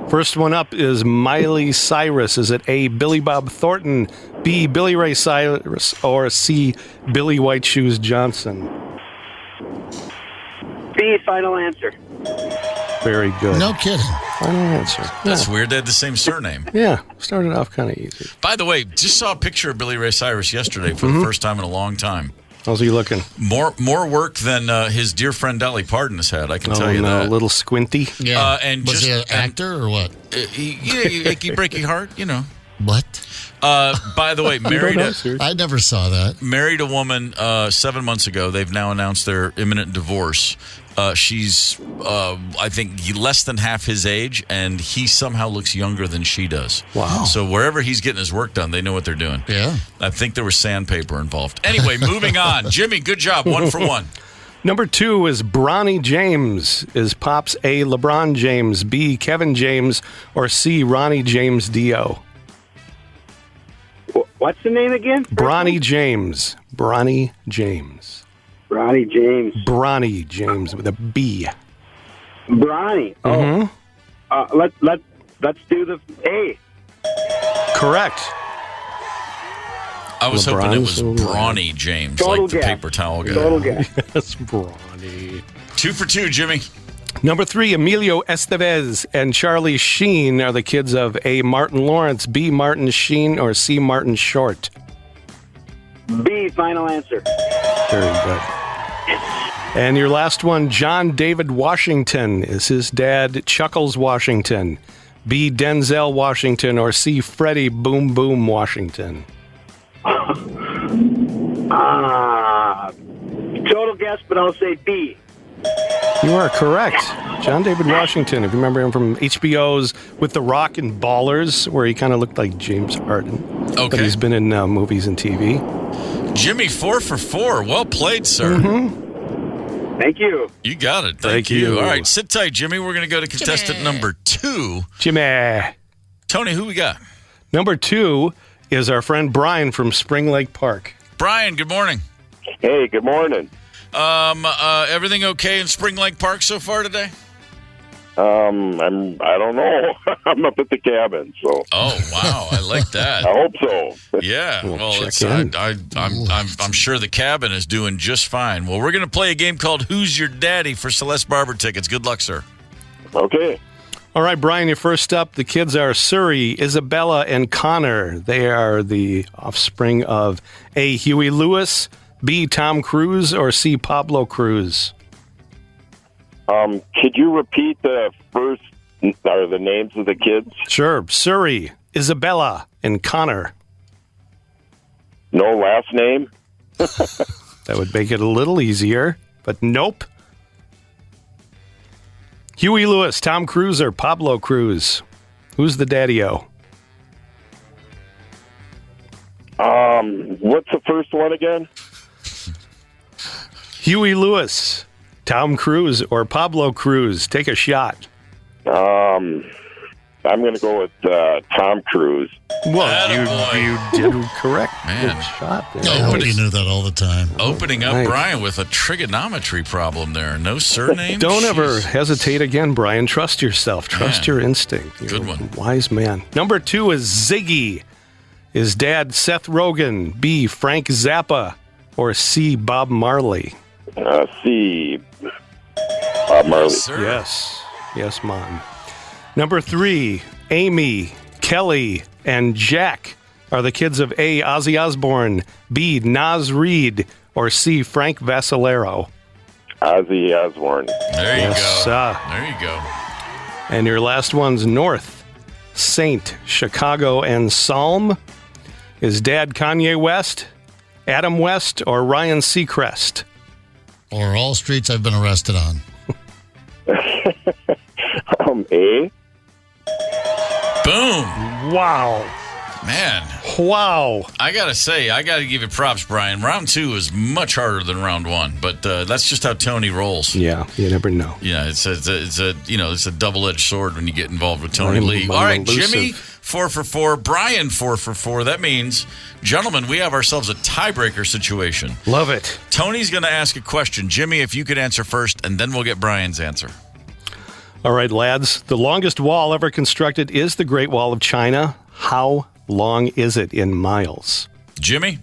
First one up is Miley Cyrus. Is it A, Billy Bob Thornton, B, Billy Ray Cyrus, or C, Billy White Shoes Johnson? B, final answer. Very good. No kidding. Final answer. That's weird. They had the same surname. Yeah, started off kind of easy. By the way, just saw a picture of Billy Ray Cyrus yesterday for the first time in a long time. How's he looking? More work than his dear friend Dolly Parton has had, I can tell you that. A little squinty. Yeah. And was he an actor or what? Achy breaky heart, you know. What? By the way, I never saw that. Married a woman 7 months ago. They've now announced their imminent divorce. She's, I think, less than half his age, and he somehow looks younger than she does. Wow. So wherever he's getting his work done, they know what they're doing. Yeah. I think there was sandpaper involved. Anyway, moving on. Jimmy, good job. 1 for 1. Number 2 is Bronny James. Is Pops A, LeBron James, B, Kevin James, or C, Ronnie James Dio? What's the name again? Bronny James. Bronny James. Bronny James. Bronny James with a B. Bronny. Oh. Let's do the A. Correct. I was hoping it was Brawny James, like the paper towel guy. Total guess. Yes, Bronny. 2 for 2, Jimmy. Number 3, Emilio Estevez and Charlie Sheen are the kids of A, Martin Lawrence, B, Martin Sheen, or C, Martin Short. B, final answer. Very good. And your last one, John David Washington. Is his dad Chuckles Washington, B, Denzel Washington, or C, Freddie Boom Boom Washington? Total guess, but I'll say B. You are correct. John David Washington, if you remember him from HBO's With the Rock and Ballers, where he kind of looked like James Harden. Okay. But he's been in movies and TV. Jimmy, 4 for 4. Well played, sir. Mm-hmm. Thank you. You got it. Thank you. All right, sit tight, Jimmy. We're going to go to contestant number 2. Jimmy. Tony, who we got? Number 2 is our friend Brian from Spring Lake Park. Brian, good morning. Hey, good morning. Everything okay in Spring Lake Park so far today? I don't know. I'm up at the cabin, so. Oh wow, I like that. I hope so. Yeah, I'm sure the cabin is doing just fine. Well, we're going to play a game called Who's Your Daddy for Celeste Barber tickets. Good luck, sir. Okay. All right, Brian, you're first up. The kids are Suri, Isabella, and Connor. They are the offspring of A, Huey Lewis, B, Tom Cruise, or C, Pablo Cruz. Could you repeat the first or the names of the kids? Sure. Suri, Isabella, and Connor. No last name? That would make it a little easier, but nope. Huey Lewis, Tom Cruise, or Pablo Cruz? Who's the daddy-o? What's the first one again? Huey Lewis, Tom Cruise, or Pablo Cruz? Take a shot. I'm going to go with Tom Cruise. Well, you did correct. Man. Good shot there. I hope you knew that all the time. Opening up Nice. Brian with a trigonometry problem there. No surname? Don't ever Jeez. hesitate again, Brian. Trust yourself. Trust your instinct. You're Good one. a wise man. Number 2 is Ziggy. Is Dad Seth Rogen, B, Frank Zappa, or C, Bob Marley? C, Bob Marley. Sir. Yes, Mom. Number 3, Amy, Kelly, and Jack are the kids of A, Ozzy Osbourne, B, Nas Reed, or C, Frank Vassalero. Ozzy Osbourne. There you Yes, go. There you go. And your last one's North, Saint, Chicago, and Psalm. Is Dad Kanye West, Adam West, or Ryan Seacrest? Or all streets I've been arrested on. A. Boom. Wow. Man. Wow. I got to say, I got to give you props, Brian. Round 2 is much harder than round 1, but that's just how Tony rolls. Yeah, you never know. Yeah, it's a double-edged sword when you get involved with Tony Lee. I'm All right, elusive. Jimmy, 4 for 4. Brian, 4 for 4. That means, gentlemen, we have ourselves a tiebreaker situation. Love it. Tony's going to ask a question. Jimmy, if you could answer first, and then we'll get Brian's answer. All right, lads. The longest wall ever constructed is the Great Wall of China. How long is it in miles? Jimmy?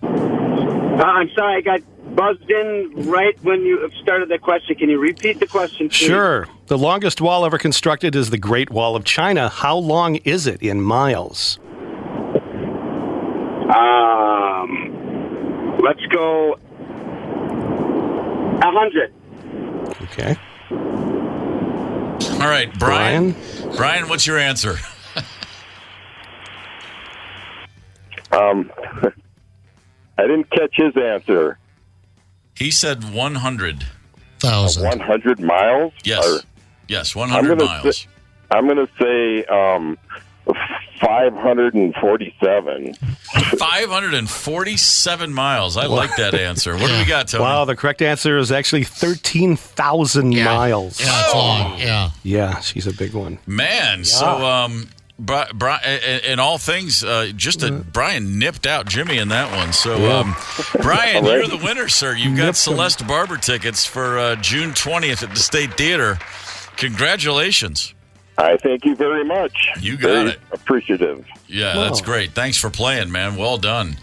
I'm sorry, I got buzzed in right when you started the question. Can you repeat the question, please? Sure. The longest wall ever constructed is the Great Wall of China. How long is it in miles? Let's go 100. Okay. All right, Brian. Brian, what's your answer? I didn't catch his answer. He said 100,000. 100 miles? Yes, 100 miles. I'm going to say 547. 547 miles. I like that answer. What do we got, Tony? Wow, the correct answer is actually 13,000 miles. Yeah, it's long. Yeah. Yeah, she's a big one. Man, so in all things, Brian nipped out Jimmy in that one. So, Brian, you're the winner, sir. You've got Celeste Barber tickets for June 20th at the State Theater. Congratulations. I thank you very much. You got it. Appreciative. Yeah, that's great. Thanks for playing, man. Well done.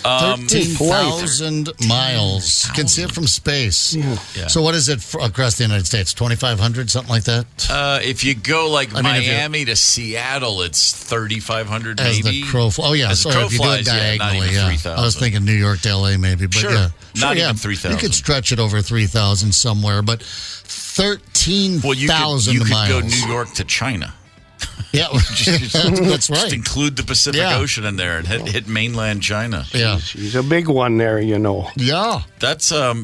13,000 miles. You can see it from space. Yeah. So what is it across the United States? 2,500, something like that? If you go Miami to Seattle, it's 3,500 maybe. As the crow flies. Oh, yeah. As the So crow if you do it flies, diagonally, not even 3,000. I was thinking New York to L.A. maybe. But Sure. Not even 3,000. You could stretch it over 3,000 somewhere, but 13,000 miles. You could go New York to China. Yeah, that's right. Just include the Pacific Ocean in there and hit mainland China. Yeah, she's a big one there, you know. Yeah, that's a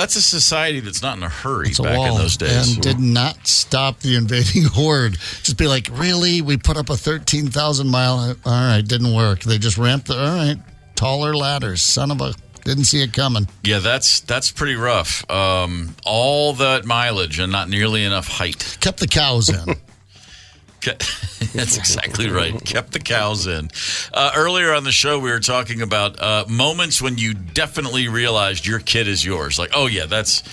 society that's not in a hurry back in those days, and did not stop the invading horde. Just be like, really? We put up a 13,000 mile. All right, didn't work. They just ramped. All right, taller ladders. Son of a. Didn't see it coming. Yeah, that's pretty rough. All that mileage and not nearly enough height. Kept the cows in. That's exactly right. Kept the cows in. Earlier on the show, we were talking about moments when you definitely realized your kid is yours. Like, oh, yeah, that's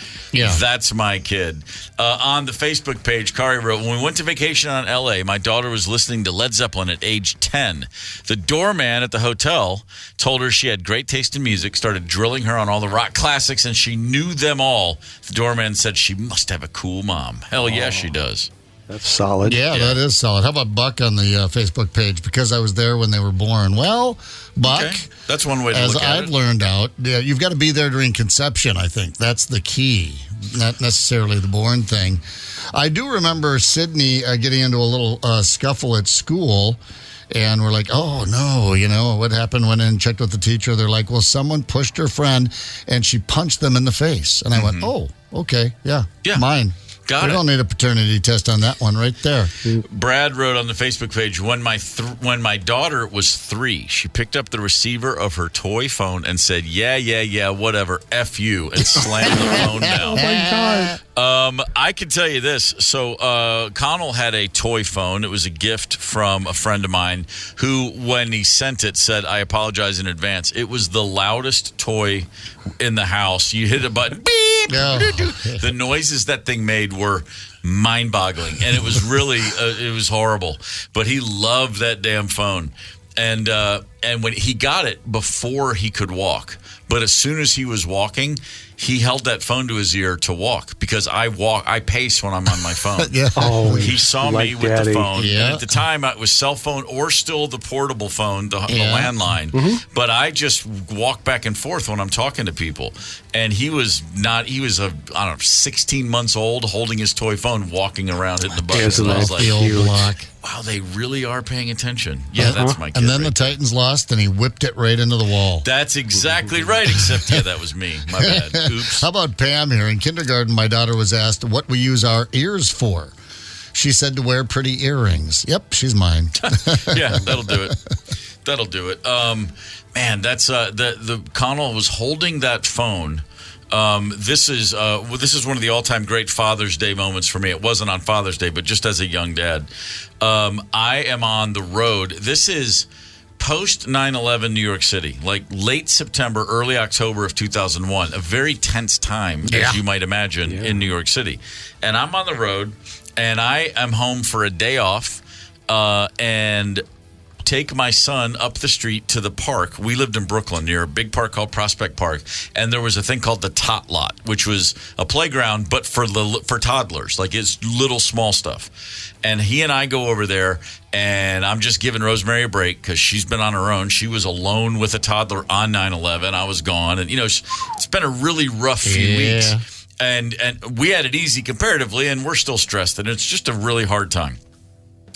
my kid. On the Facebook page, Kari wrote, when we went to vacation on L.A., my daughter was listening to Led Zeppelin at age 10. The doorman at the hotel told her she had great taste in music, started drilling her on all the rock classics, and she knew them all. The doorman said she must have a cool mom. Hell yeah, she does. That's solid. Yeah, that is solid. How about Buck on the Facebook page? Because I was there when they were born. Well, Buck, that's one way to look at it. As I've learned out, you've got to be there during conception, I think. That's the key, not necessarily the born thing. I do remember Sydney getting into a little scuffle at school, and we're like, oh, no, what happened? Went in and checked with the teacher. They're like, well, someone pushed her friend, and she punched them in the face. And I went, oh, okay, yeah, mine. Got we don't need a paternity test on that one right there. Brad wrote on the Facebook page, when my daughter was 3, she picked up the receiver of her toy phone and said, yeah, whatever, F you, and slammed the phone down. Oh, my God. I can tell you this. So Connell had a toy phone. It was a gift from a friend of mine who, when he sent it, said, I apologize in advance. It was the loudest toy in the house. You hit a button, beep, the noises that thing made were mind-boggling, and it was really it was horrible. But he loved that damn phone, and when he got it before he could walk, but as soon as he was walking, he held that phone to his ear to walk, because I pace when I'm on my phone. He saw me with the phone. And at the time, it was cell phone or still the portable phone, the landline. But I just walk back and forth when I'm talking to people. And he was 16 months old, holding his toy phone, walking around hitting the buttons. And I was like, wow, they really are paying attention. Yeah, that's my kid. And then the Titans lost, and he whipped it right into the wall. That's exactly right, except, that was me. My bad. Oops. How about Pam here? In kindergarten, my daughter was asked what we use our ears for. She said to wear pretty earrings. Yep, she's mine. Yeah, that'll do it. That'll do it. Man, that's the Connell was holding that phone. This is one of the all-time great Father's Day moments for me. It wasn't on Father's Day, but just as a young dad. I am on the road. This is post 9/11 New York City, like late September, early October of 2001, a very tense time, as you might imagine, in New York City. And I'm on the road, and I am home for a day off, and take my son up the street to the park. We lived in Brooklyn near a big park called Prospect Park, and there was a thing called the Tot Lot, which was a playground, but for toddlers, like it's little small stuff. And he and I go over there, and I'm just giving Rosemary a break because she's been on her own. She was alone with a toddler on 9/11. I was gone, and it's been a really rough few weeks. And we had it easy comparatively, and we're still stressed, and it's just a really hard time.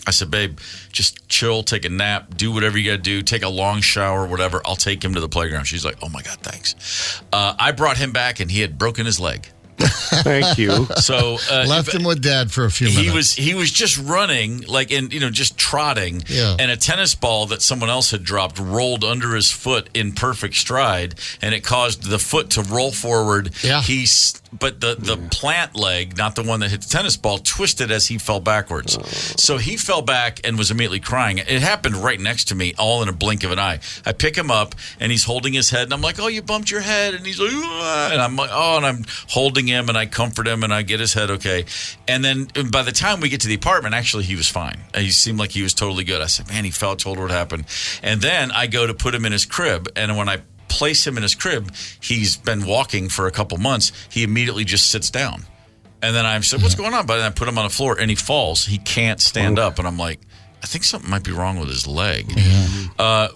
I said, babe, just chill, take a nap, do whatever you got to do, take a long shower, whatever. I'll take him to the playground. She's like, oh, my God, thanks. I brought him back, and he had broken his leg. Thank you. So left him with Dad for a few minutes. He was just running, like just trotting, and a tennis ball that someone else had dropped rolled under his foot in perfect stride, and it caused the foot to roll forward. Yeah. But the plant leg, not the one that hit the tennis ball, twisted as he fell backwards. So he fell back and was immediately crying. It happened right next to me, all in a blink of an eye. I pick him up, and he's holding his head, and I'm like, oh, you bumped your head. And he's like, ah. And I'm like, oh, and I'm holding him, and I comfort him, and I get his head okay. And then by the time we get to the apartment, actually, he was fine. He seemed like he was totally good. I said, man, he fell, told her what happened. And then I go to put him in his crib, and when I place him in his crib, he's been walking for a couple months, he immediately just sits down. And then I said, what's going on, buddy? And I put him on the floor, and he falls. He can't stand up. And I'm like, I think something might be wrong with his leg.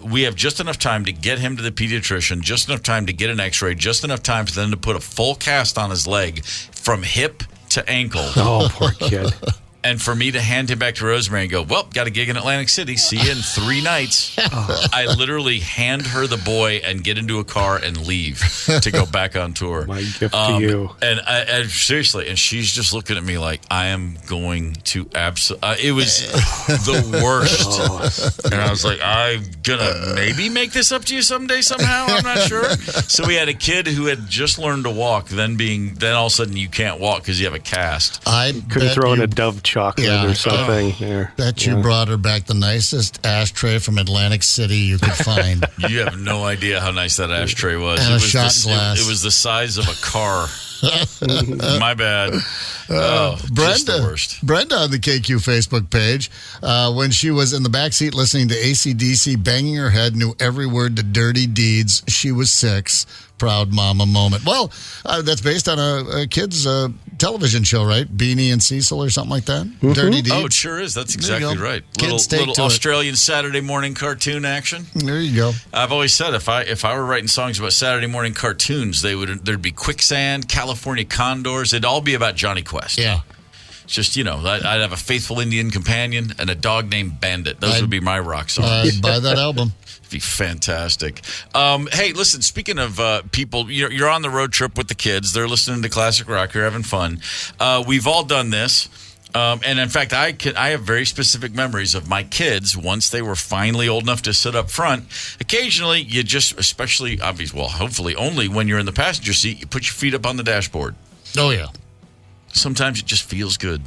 We have just enough time to get him to the pediatrician, just enough time to get an x-ray, just enough time for them to put a full cast on his leg from hip to ankle. Oh, poor kid. And for me to hand him back to Rosemary and go, well, got a gig in Atlantic City. See you in 3 nights. I literally hand her the boy and get into a car and leave to go back on tour. My gift to you. And seriously, and she's just looking at me like, I am going to absolutely. It was the worst. And I was like, I'm going to maybe make this up to you someday, somehow. I'm not sure. So we had a kid who had just learned to walk, then all of a sudden you can't walk because you have a cast. I couldn't throw in a dove cheese chocolate or something. Bet you brought her back the nicest ashtray from Atlantic City you could find. You have no idea how nice that ashtray was. And a shot glass. It was the size of a car. My bad. Brenda, the worst. Brenda on the KQ Facebook page, when she was in the backseat listening to AC/DC, banging her head, knew every word to Dirty Deeds. She was 6. Proud mama moment. Well, that's based on a kid's television show, right? Beanie and Cecil or something like that. Mm-hmm. Dirty Deeds. Oh, it sure is. That's exactly right. Kids little Australian Saturday morning cartoon action. There you go. I've always said if I were writing songs about Saturday morning cartoons, there'd be quicksand, California condors. It'd all be about Johnny Quest. Yeah. Just, I'd have a faithful Indian companion and a dog named Bandit. Those would be my rock songs. I'd buy that album. It'd be fantastic. Hey, listen, speaking of people, you're on the road trip with the kids. They're listening to classic rock. You're having fun. We've all done this. And in fact, I have very specific memories of my kids once they were finally old enough to sit up front. Occasionally, you just, especially, obviously, well, hopefully only when you're in the passenger seat, you put your feet up on the dashboard. Oh, yeah. Sometimes it just feels good.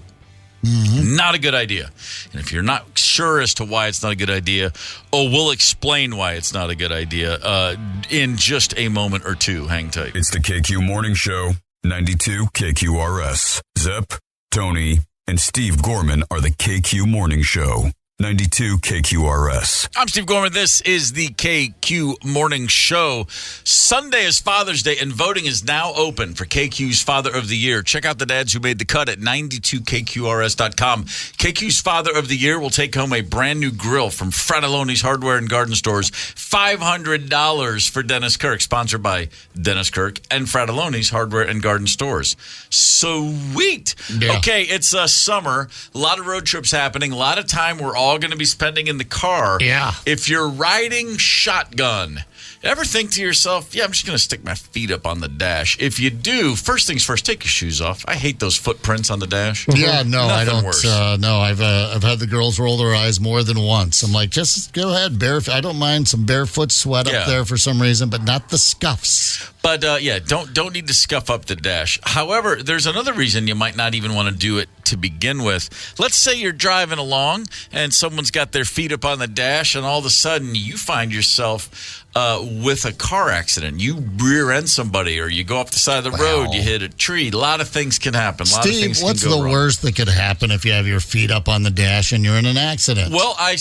Mm-hmm. Not a good idea. And if you're not sure as to why it's not a good idea, we'll explain why it's not a good idea in just a moment or two. Hang tight. It's the KQ Morning Show, 92 KQRS. Zep, Tony, and Steve Gorman are the KQ Morning Show. 92 KQRS. I'm Steve Gorman. This is the KQ Morning Show. Sunday is Father's Day, and voting is now open for KQ's Father of the Year. Check out the dads who made the cut at 92KQRS.com. KQ's Father of the Year will take home a brand new grill from Fratelloni's Hardware and Garden Stores. $500 for Dennis Kirk, sponsored by Dennis Kirk and Fratelloni's Hardware and Garden Stores. Sweet. Yeah. Okay, it's summer. A lot of road trips happening. A lot of time we're all going to be spending in the car. Yeah. If you're riding shotgun, ever think to yourself, I'm just going to stick my feet up on the dash? If you do, first things first, take your shoes off. I hate those footprints on the dash. Yeah, no, I don't. Worse. No, I've had the girls roll their eyes more than once. I'm like, just go ahead, barefoot. I don't mind some barefoot sweat up there for some reason, but not the scuffs. But don't need to scuff up the dash. However, there's another reason you might not even want to do it to begin with. Let's say you're driving along and someone's got their feet up on the dash, and all of a sudden you find yourself with a car accident. You rear end somebody, or you go off the side of the road, you hit a tree. A lot of things can happen. Steve, what's the worst that could happen if you have your feet up on the dash and you're in an accident? Well, I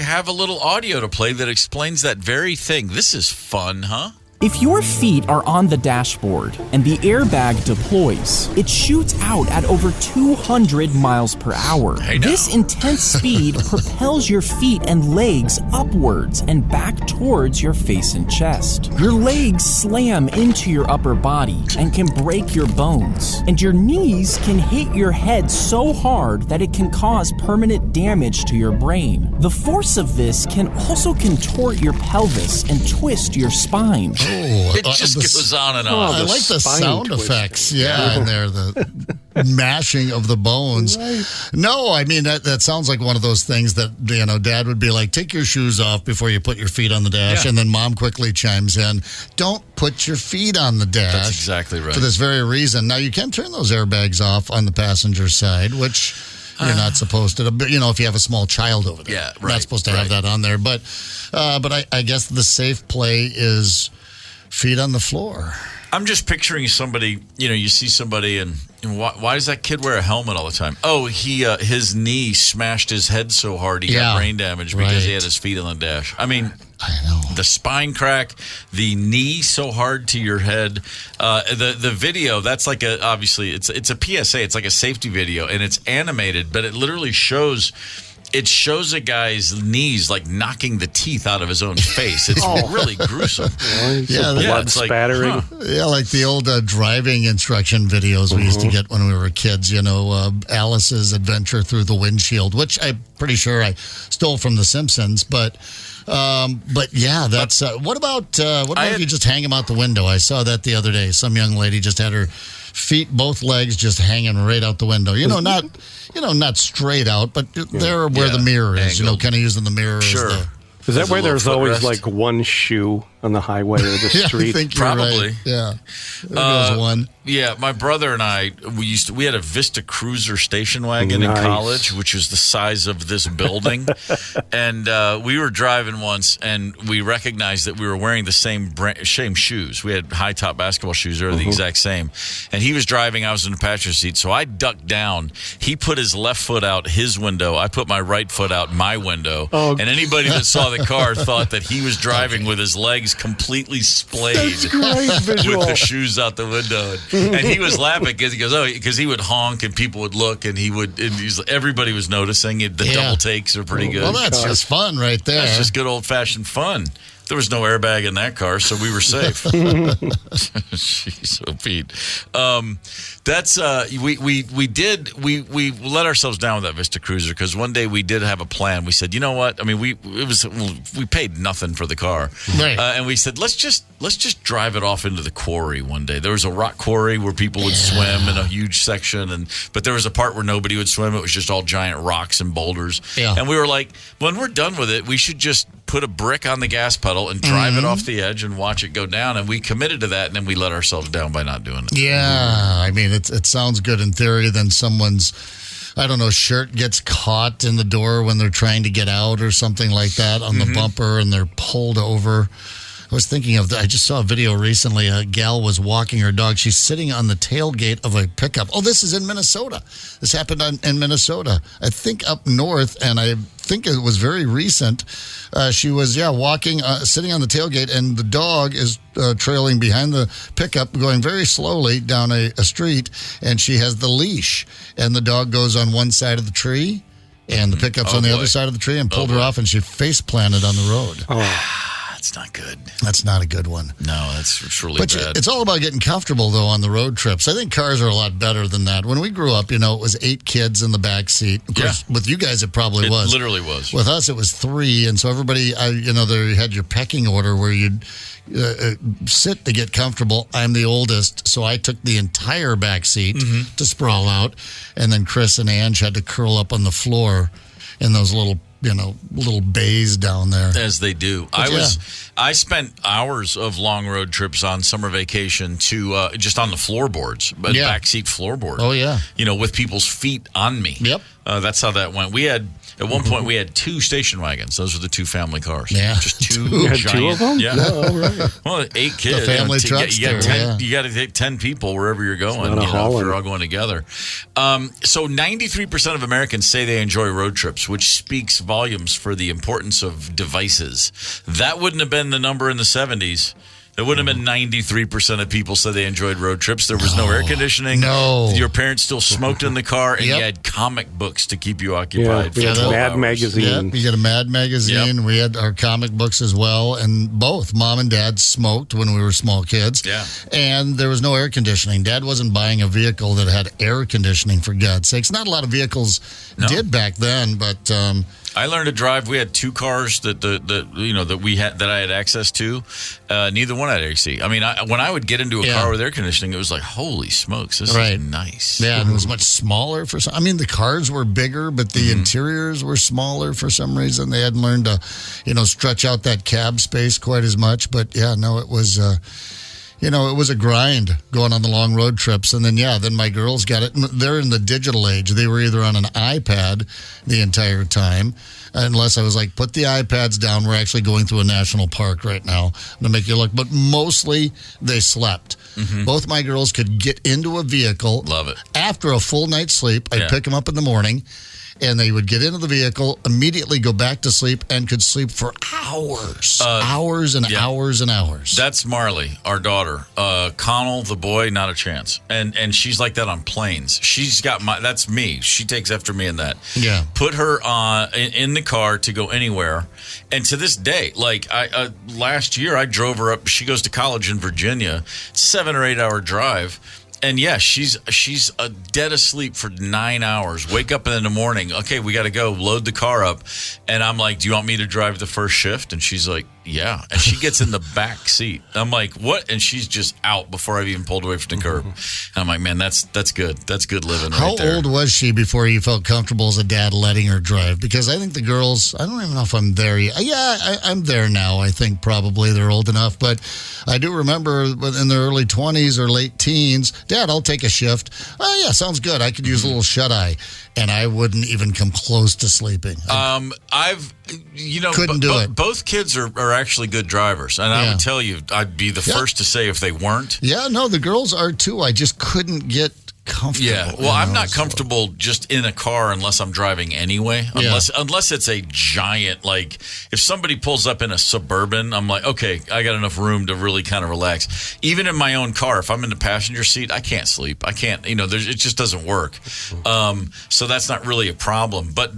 have a little audio to play that explains that very thing. This is fun, huh? If your feet are on the dashboard and the airbag deploys, it shoots out at over 200 miles per hour. This intense speed propels your feet and legs upwards and back towards your face and chest. Your legs slam into your upper body and can break your bones. And your knees can hit your head so hard that it can cause permanent damage to your brain. The force of this can also contort your pelvis and twist your spine. It just goes on and on. I like the sound effects. Yeah, in there, the mashing of the bones. Right. No, I mean, that sounds like one of those things that, Dad would be like, take your shoes off before you put your feet on the dash. Yeah. And then Mom quickly chimes in, don't put your feet on the dash. That's exactly right. For this very reason. Now, you can turn those airbags off on the passenger side, which you're not supposed to. If you have a small child over there. Yeah, right. You're not supposed to have that on there. But I guess the safe play is feet on the floor. I'm just picturing somebody, you see somebody and why does that kid wear a helmet all the time? Oh, his knee smashed his head so hard he got brain damage because he had his feet on the dash. I mean, I know. The spine crack, the knee so hard to your head. The video, that's like obviously it's a PSA. It's like a safety video, and it's animated, but it literally shows a guy's knees like knocking the teeth out of his own face. It's really gruesome. Blood spattering. Huh. Yeah, like the old driving instruction videos we used to get when we were kids. Alice's Adventure Through the Windshield, which I'm pretty sure I stole from The Simpsons. But yeah, that's what about if you just hang them out the window? I saw that the other day. Some young lady just had her feet, both legs, just hanging right out the window. Not straight out, but there where the mirror is. Angled. Kind of using the mirror as Is that why there's always like one shoe on the highway or the street? I think you're Probably. right. Yeah. There goes one. Yeah, my brother and I, we had a Vista Cruiser station wagon in college, which was the size of this building. And we were driving once, and we recognized that we were wearing the same shoes. We had high-top basketball shoes. They were the exact same. And he was driving. I was in the passenger seat. So I ducked down. He put his left foot out his window. I put my right foot out my window. And anybody that saw the car thought that he was driving with his legs completely splayed with the shoes out the window. And he was laughing because he goes, because he would honk and people would look and everybody was noticing. The double takes are pretty good. Well, that's just fun right there. That's just good old-fashioned fun. There was no airbag in that car, so we were safe. Jeez, so Pete. We let ourselves down with that Vista Cruiser because one day we did have a plan. We said, you know what? I mean, we paid nothing for the car, right? And we said, let's just drive it off into the quarry one day. There was a rock quarry where people would swim in a huge section, but there was a part where nobody would swim. It was just all giant rocks and boulders. Yeah. And we were like, when we're done with it, we should just put a brick on the gas pedal and drive it off the edge and watch it go down. And we committed to that, and then we let ourselves down by not doing it. Yeah, I mean, it sounds good in theory. Then someone's, I don't know, shirt gets caught in the door when they're trying to get out or something like that on the bumper, and they're pulled over. I was thinking I just saw a video recently. A gal was walking her dog. She's sitting on the tailgate of a pickup. Oh, this is in Minnesota. This happened in Minnesota. I think up north, and I think it was very recent. She was, walking, sitting on the tailgate, and the dog is trailing behind the pickup, going very slowly down a street, and she has the leash, and the dog goes on one side of the tree, and the pickup's on the other side of the tree, and pulled her off, and she face planted on the road. Oh. That's not good. That's not a good one. No, that's really bad. It's all about getting comfortable, though, on the road trips. I think cars are a lot better than that. When we grew up, it was 8 kids in the back seat. Of course, with you guys, it probably was. It literally was. With us, it was 3. And so everybody, there you had your pecking order where you'd sit to get comfortable. I'm the oldest, so I took the entire back seat to sprawl out. And then Chris and Ange had to curl up on the floor in those little bays down there. As they do. I spent hours of long road trips on summer vacation to just on the floorboards, backseat floorboard. Oh, yeah. With people's feet on me. Yep. That's how that went. At one point, we had 2 station wagons. Those were the 2 family cars. Yeah. Just 2 you had giant. 2 of them? Yeah. Oh, right. Well, 8 kids. The family trucks. You got to take 10 people wherever you're going. If you're all going together. So 93% of Americans say they enjoy road trips, which speaks volumes for the importance of devices. That wouldn't have been the number in the 70s. It wouldn't have been 93% of people said they enjoyed road trips. There was no air conditioning. No. Your parents still smoked in the car, and you had comic books to keep you occupied. We had a Mad magazine. Yep. You get a Mad magazine. Yep. We had our comic books as well, and both Mom and Dad smoked when we were small kids. Yeah. And there was no air conditioning. Dad wasn't buying a vehicle that had air conditioning, for God's sakes. Not a lot of vehicles did back then, but I learned to drive. We had 2 cars that I had access to. Neither one had AC. I mean, when I would get into a car with air conditioning, it was like, holy smokes, this is nice. Yeah, and it was much smaller for some. I mean, the cars were bigger, but the interiors were smaller for some reason. They hadn't learned to, stretch out that cab space quite as much. But it was. It was a grind going on the long road trips. And then my girls got it. They're in the digital age. They were either on an iPad the entire time, unless I was like, put the iPads down. We're actually going through a national park right now. I'm going to make you look. But mostly they slept. Both my girls could get into a vehicle. Love it. After a full night's sleep, I'd pick them up in the morning. And they would get into the vehicle, immediately go back to sleep, and could sleep for hours. Hours and hours and hours. That's Marley, our daughter. Connell, the boy, not a chance. And she's like that on planes. She's got that's me. She takes after me in that. Yeah. Put her in the car to go anywhere. And to this day, like last year, I drove her up. She goes to college in Virginia. 7 or 8 hour drive. And she's dead asleep for 9 hours. Wake up in the morning. Okay, we got to go. Load the car up. And I'm like, do you want me to drive the first shift? And she's like, Yeah, and she gets in the back seat. I'm like, what? And she's just out before I've even pulled away from the curb. And I'm like, man, that's good. That's good living right there. How old was she before you felt comfortable as a dad letting her drive? Because I think the girls, I don't even know if I'm there yet. Yeah, I'm there now. I think probably they're old enough. But I do remember in their early 20s or late teens, Dad, I'll take a shift. Oh, yeah, sounds good. I could use a little shut-eye. And I wouldn't even come close to sleeping. Couldn't do it. Both kids are actually good drivers. And I would tell you, I'd be the first to say if they weren't. Yeah, no, the girls are too. I just couldn't get comfortable. Yeah, well, I'm not comfortable just in a car unless I'm driving anyway. Unless it's a giant, like, if somebody pulls up in a Suburban, I'm like, okay, I got enough room to really kind of relax. Even in my own car, if I'm in the passenger seat, I can't sleep. I can't, it just doesn't work. So that's not really a problem. But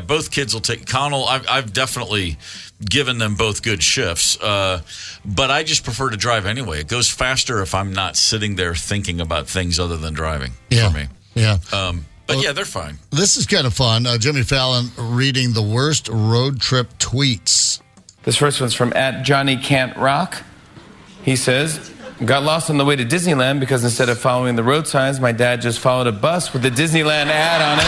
both kids will take, Connell, I've definitely given them both good shifts, but I just prefer to drive anyway. It goes faster if I'm not sitting there thinking about things other than driving for me. Yeah. But they're fine. This is kind of fun. Jimmy Fallon reading the worst road trip tweets. This first one's from @JohnnyCan'tRock. He says, got lost on the way to Disneyland because instead of following the road signs, my dad just followed a bus with the Disneyland ad on it.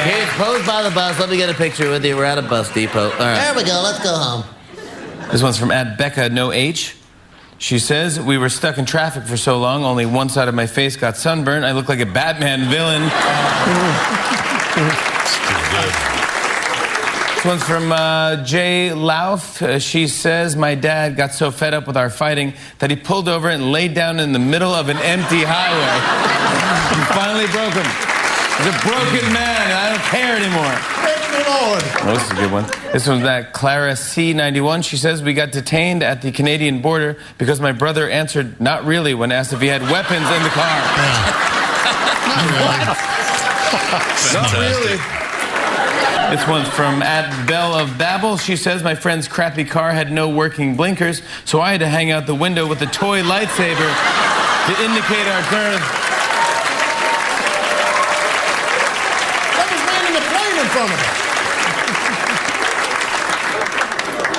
Here's pose by the bus. Let me get a picture with you. We're at a bus depot. All right. There we go. Let's go home. This one's from @BeccaNoH. She says, we were stuck in traffic for so long, only one side of my face got sunburned. I look like a Batman villain. This one's from Jay Louth. She says, my dad got so fed up with our fighting that he pulled over and laid down in the middle of an empty highway. He finally broke him. He's a broken man, and I don't care anymore. Thank me, Lord. Oh, this is a good one. This one's that Clara C91. She says, we got detained at the Canadian border because my brother answered not really when asked if he had weapons in the car. Not really. This one's from @Belle of Babel. She says, my friend's crappy car had no working blinkers, so I had to hang out the window with a toy lightsaber to indicate our turn.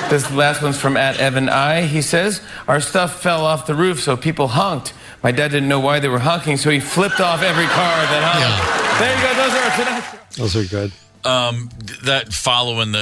This last one's from @EvanI. He says, our stuff fell off the roof, so people honked. My dad didn't know why they were honking, so he flipped off every car that honked. There you go. Those are our tonight. Those are good. That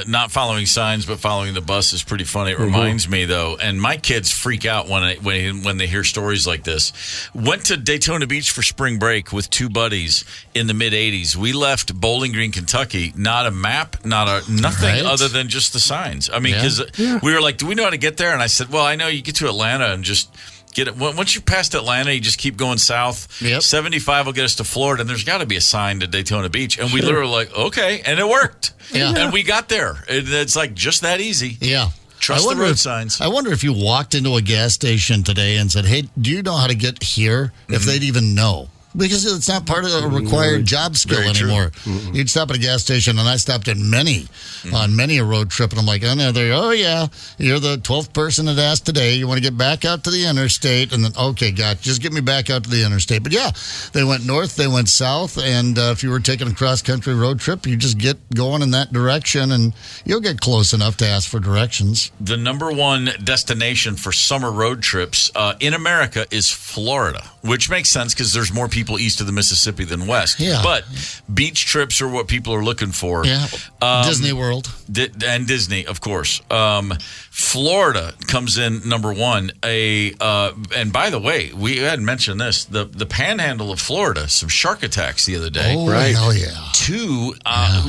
not following signs but following the bus is pretty funny. It reminds me though, and my kids freak out when they hear stories like this. Went to Daytona Beach for spring break with two buddies in the mid '80s. We left Bowling Green, Kentucky. Not a map, nothing other than just the signs. I mean, because we were like, "Do we know how to get there?" And I said, "Well, I know you get to Atlanta and just." Get it. Once you're past Atlanta, you just keep going south. 75 will get us to Florida, and there's got to be a sign to Daytona Beach. And we literally like, okay, and it worked. Yeah. And we got there. It's like just that easy. Yeah. Trust the road signs. I wonder if you walked into a gas station today and said, hey, do you know how to get here? If they'd even know. Because it's not part of a required job skill anymore. You'd stop at a gas station, and I stopped at many on many a road trip, and I'm like, oh yeah, you're the 12th person that asked today. You want to get back out to the interstate, and then okay, just get me back out to the interstate. But yeah, they went north, they went south, and if you were taking a cross country road trip, you just get going in that direction, and you'll get close enough to ask for directions. The number one destination for summer road trips in America is Florida, which makes sense because there's more people east of the Mississippi than west. Yeah. But beach trips are what people are looking for. Yeah. Disney World. And Disney, of course. Florida comes in number one. And by the way, we hadn't mentioned this. The panhandle of Florida, some shark attacks the other day. Oh, right. Hell yeah. Two,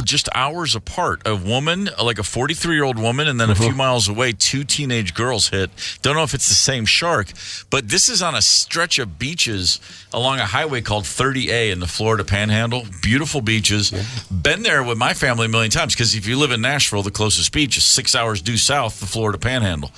just hours apart. A woman, like a 43-year-old woman, and then a few miles away, two teenage girls hit. Don't know if it's the same shark, but this is on a stretch of beaches along a highway called 30A in the Florida Panhandle. Beautiful beaches. Yeah. Been there with my family a million times because if you live in Nashville, the closest beach is 6 hours due south, the Florida Panhandle.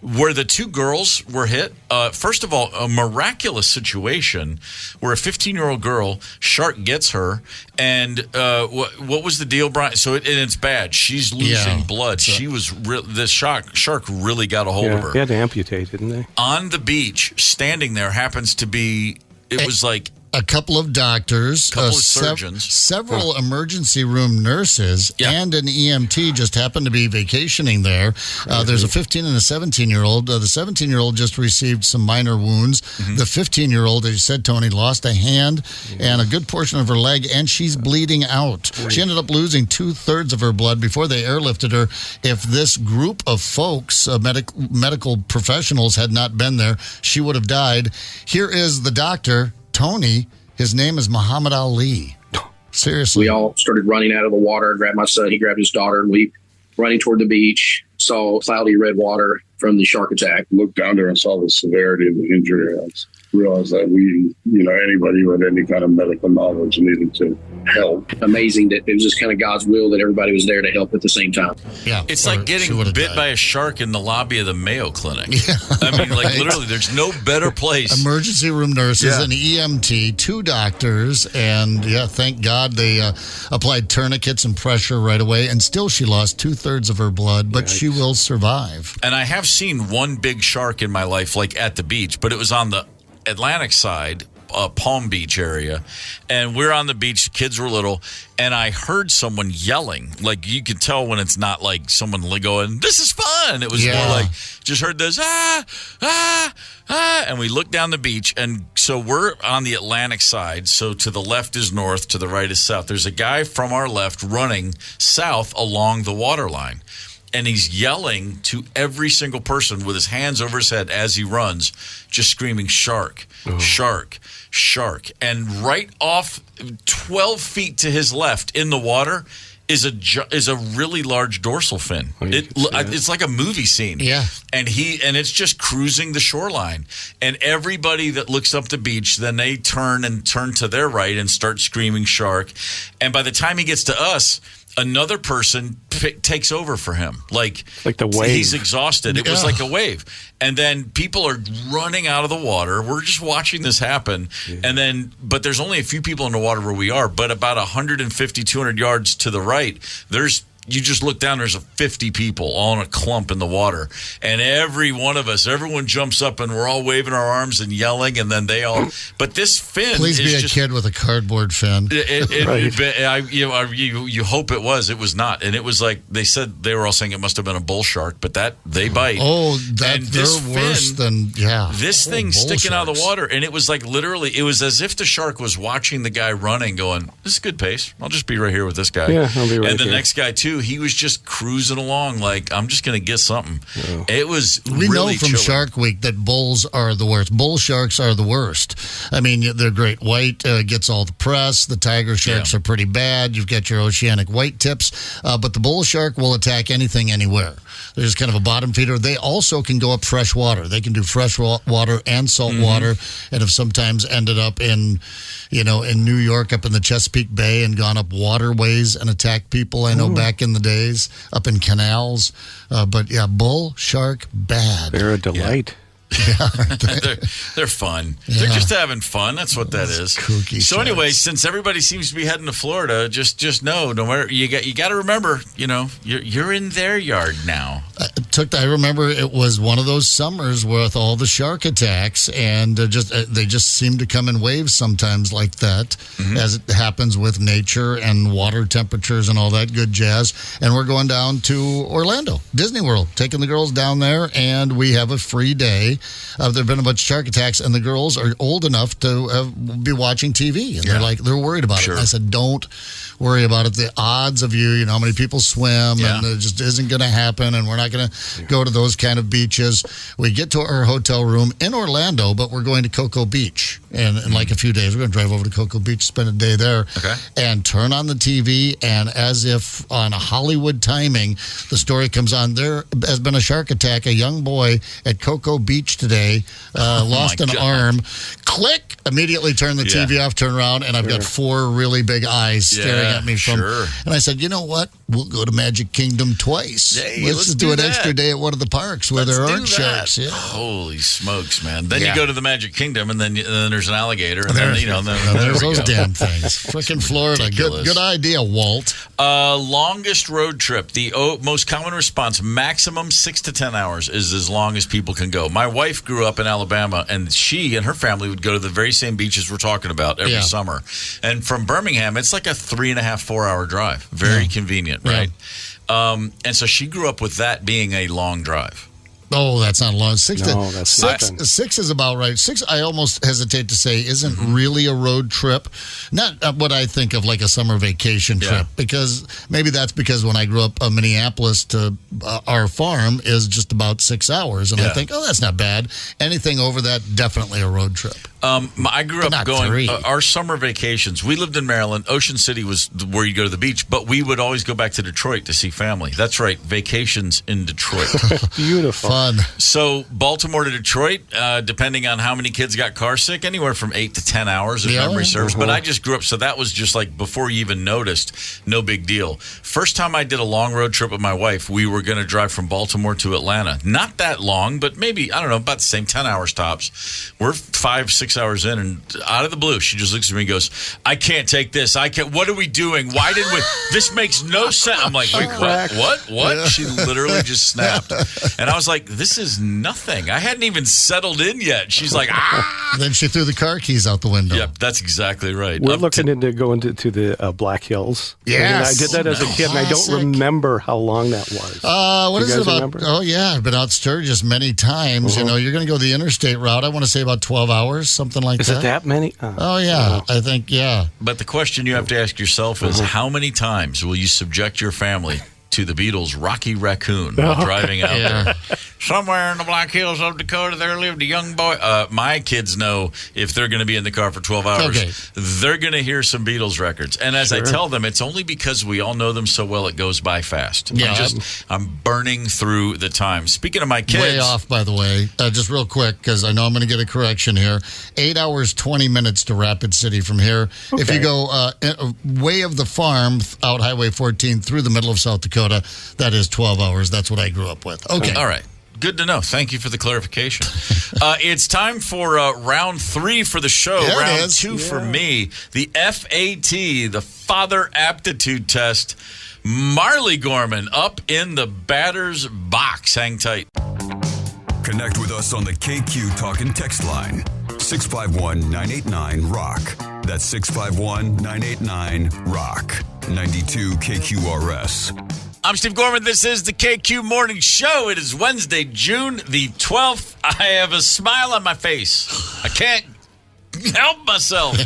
Where the two girls were hit, first of all, a miraculous situation where a 15-year-old girl, shark gets her, and what was the deal, Brian? So it's bad. She's losing blood. She was the shark really got a hold of her. They had to amputate, didn't they? On the beach, standing there happens to be. It was like A couple of doctors, couple of surgeons, several emergency room nurses, and an EMT just happened to be vacationing there. There's a 15 and a 17-year-old. The 17-year-old just received some minor wounds. The 15-year-old, as you said, Tony, lost a hand and a good portion of her leg, and she's bleeding out. She ended up losing 2/3 of her blood before they airlifted her. If this group of folks, medical professionals, had not been there, she would have died. Here is the doctor, Tony. His name is Muhammad Ali. Seriously. We all started running out of the water. I grabbed my son. He grabbed his daughter. And we running toward the beach. Saw cloudy red water from the shark attack. Looked down there and saw the severity of the injury. I realized that anybody with any kind of medical knowledge needed to help. Amazing that it was just kind of God's will that everybody was there to help at the same time. Yeah, it's like getting bit by a shark in the lobby of the Mayo Clinic. Yeah, I mean, like literally, there's no better place. Emergency room nurses, an EMT, 2 doctors, and thank God they applied tourniquets and pressure right away. And still, she lost 2/3 of her blood, but she will survive. And I have seen one big shark in my life, like at the beach, but it was on the Atlantic side, Palm Beach area, and we're on the beach. Kids were little, and I heard someone yelling. Like you could tell when it's not like someone going, "This is fun." It was more like just heard this and we looked down the beach, and so we're on the Atlantic side. So to the left is north, to the right is south. There's a guy from our left running south along the water line. And he's yelling to every single person with his hands over his head as he runs, just screaming, "Shark, shark, shark." And right off 12 feet to his left in the water is a really large dorsal fin. It's like a movie scene. Yeah. And it's just cruising the shoreline. And everybody that looks up the beach, then they turn to their right and start screaming shark. And by the time he gets to us, another person takes over for him. Like the wave. He's exhausted. It was like a wave. And then people are running out of the water. We're just watching this happen. Yeah. But there's only a few people in the water where we are. But about 150, 200 yards to the right, you just look down, there's 50 people all in a clump in the water. And everyone jumps up and we're all waving our arms and yelling, and then but this fin Please be a kid with a cardboard fin. You hope it was not. And it was like, they said, they were all saying it must have been a bull shark, but they bite. Oh, they're worse than, This thing sticking out of the water, and it was like literally, it was as if the shark was watching the guy running going, "This is good pace. I'll just be right here with this guy." Yeah, I'll be right And the here. next guy too, he was just cruising along like, "I'm just going to get something." Oh. It was We really know from chilling. Shark Week that bulls are the worst. Bull sharks are the worst. I mean, their great white gets all the press. The tiger sharks are pretty bad. You've got your oceanic white tips. But the bull shark will attack anything, anywhere. They're just kind of a bottom feeder. They also can go up fresh water. They can do fresh water and salt water, and have sometimes ended up in New York, up in the Chesapeake Bay, and gone up waterways and attacked people. I know back in the days, up in canals. But bull shark, bad. They're a delight. Yeah, they're fun. Yeah. They're just having fun. That's what that is. Kooky so anyway, since everybody seems to be heading to Florida, just know, no matter you got to remember, you're in their yard now. I remember it was one of those summers with all the shark attacks, and they just seem to come in waves sometimes like that, as it happens with nature and water temperatures and all that good jazz. And we're going down to Orlando, Disney World, taking the girls down there, and we have a free day. There have been a bunch of shark attacks, and the girls are old enough to be watching TV, and they're worried about it. And I said, don't worry about it. The odds of how many people swim, and it just isn't going to happen, and we're not going to go to those kind of beaches. We get to our hotel room in Orlando, but we're going to Cocoa Beach, and in like a few days, we're going to drive over to Cocoa Beach, spend a day there, and turn on the TV, and as if on a Hollywood timing, the story comes on. There has been a shark attack. A young boy at Cocoa Beach today lost an arm. Click! Immediately turn the TV off, turn around, and I've got 4 really big eyes staring at me from. And I said, you know what? we'll go to Magic Kingdom twice. Hey, let's just do an extra day at one of the parks where there aren't sharks. Yeah. Holy smokes, man. Then you go to the Magic Kingdom, and then there's an alligator. And then there's those damn things. Freaking Florida. Good idea, Walt. Longest road trip. The most common response, maximum 6 to 10 hours is as long as people can go. My wife grew up in Alabama, and she and her family would go to the very same beaches we're talking about every summer. And from Birmingham, it's like a 3.5, 4 hour drive. Very convenient, right? And so she grew up with that being a long drive. Oh, that's not long. That's nothing. 6 is about right. 6, I almost hesitate to say, isn't really a road trip. Not what I think of like a summer vacation trip, because maybe that's because when I grew up, Minneapolis to our farm is just about 6 hours. And I think, that's not bad. Anything over that, definitely a road trip. I grew up going, our summer vacations, we lived in Maryland. Ocean City was where you go to the beach, but we would always go back to Detroit to see family. That's right, vacations in Detroit. Beautiful. Fun. So Baltimore to Detroit, depending on how many kids got car sick, anywhere from 8 to 10 hours if memory serves. But I just grew up, so that was just like before you even noticed, no big deal. First time I did a long road trip with my wife, we were going to drive from Baltimore to Atlanta. Not that long, but maybe, I don't know, about the same 10 hours tops. We're 5, 6 hours in, and out of the blue, she just looks at me and goes, I can't take this. What are we doing? Why did we? This makes no sense. I'm like, wait, what? Yeah. She literally just snapped. And I was like, this is nothing. I hadn't even settled in yet. She's like, Then she threw the car keys out the window. Yep, that's exactly right. We're looking into going to the Black Hills. Yes. I did that as a kid, and I don't remember how long that was. What is it about? Remember? Oh, yeah. I've been out Sturgis many times. You know, you're going to go the interstate route. I want to say about 12 hours, something like that. Is it that many? Oh, yeah. I think, But the question you have to ask yourself is, how many times will you subject your family to the Beatles' Rocky Raccoon while driving out there? Somewhere in the Black Hills of Dakota, there lived a young boy. My kids know if they're going to be in the car for 12 hours, they're going to hear some Beatles records. And as I tell them, it's only because we all know them so well, it goes by fast. Yeah. I'm burning through the time. Speaking of my kids. Way off, by the way. Just real quick, because I know I'm going to get a correction here. 8 hours, 20 minutes to Rapid City from here. Okay. If you go way of the farm out Highway 14 through the middle of South Dakota, that is 12 hours. That's what I grew up with. Okay. All right. Good to know. Thank you for the clarification. It's time for round 3 for the show. Yeah, round 2 for me. The FAT, the Father Aptitude Test. Marley Gorman up in the batter's box. Hang tight. Connect with us on the KQ Talk and Text line. 651-989-ROCK. That's 651-989-ROCK. 92 KQRS. I'm Steve Gorman. This is the KQ Morning Show. It is Wednesday, June the 12th. I have a smile on my face. I can't help myself.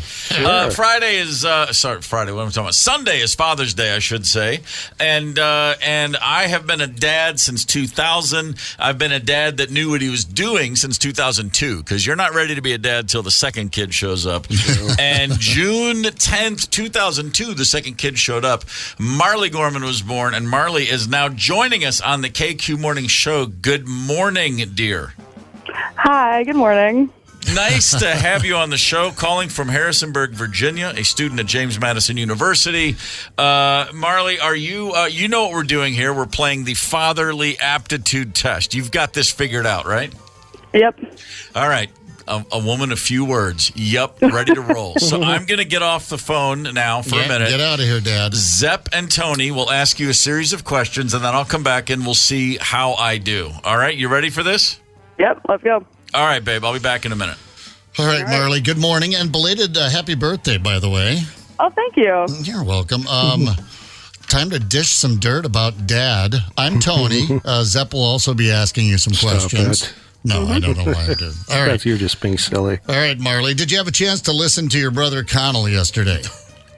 Friday is Friday. What am I talking about? Sunday is Father's Day, I should say. And I have been a dad since 2000. I've been a dad that knew what he was doing since 2002, because you're not ready to be a dad till the second kid shows up. And June 10th, 2002, the second kid showed up. Marley Gorman was born, and Marley is now joining us on the KQ Morning Show. Good morning, dear. Hi, good morning. Nice to have you on the show, calling from Harrisonburg, Virginia, a student at James Madison University. Marley, are you, you know what we're doing here. We're playing the Fatherly Aptitude Test. You've got this figured out, right? Yep. All right. A woman, a few words. Yep, ready to roll. So I'm going to get off the phone now for a minute. Get out of here, Dad. Zepp and Tony will ask you a series of questions, and then I'll come back and we'll see how I do. All right, you ready for this? Yep, let's go. All right, babe. I'll be back in a minute. All right, Marley. Good morning and belated happy birthday, by the way. Oh, thank you. You're welcome. Time to dish some dirt about Dad. I'm Tony. Zepp will also be asking you some questions. No, I don't know why I did. All right. You're just being silly. All right, Marley. Did you have a chance to listen to your brother Connell yesterday?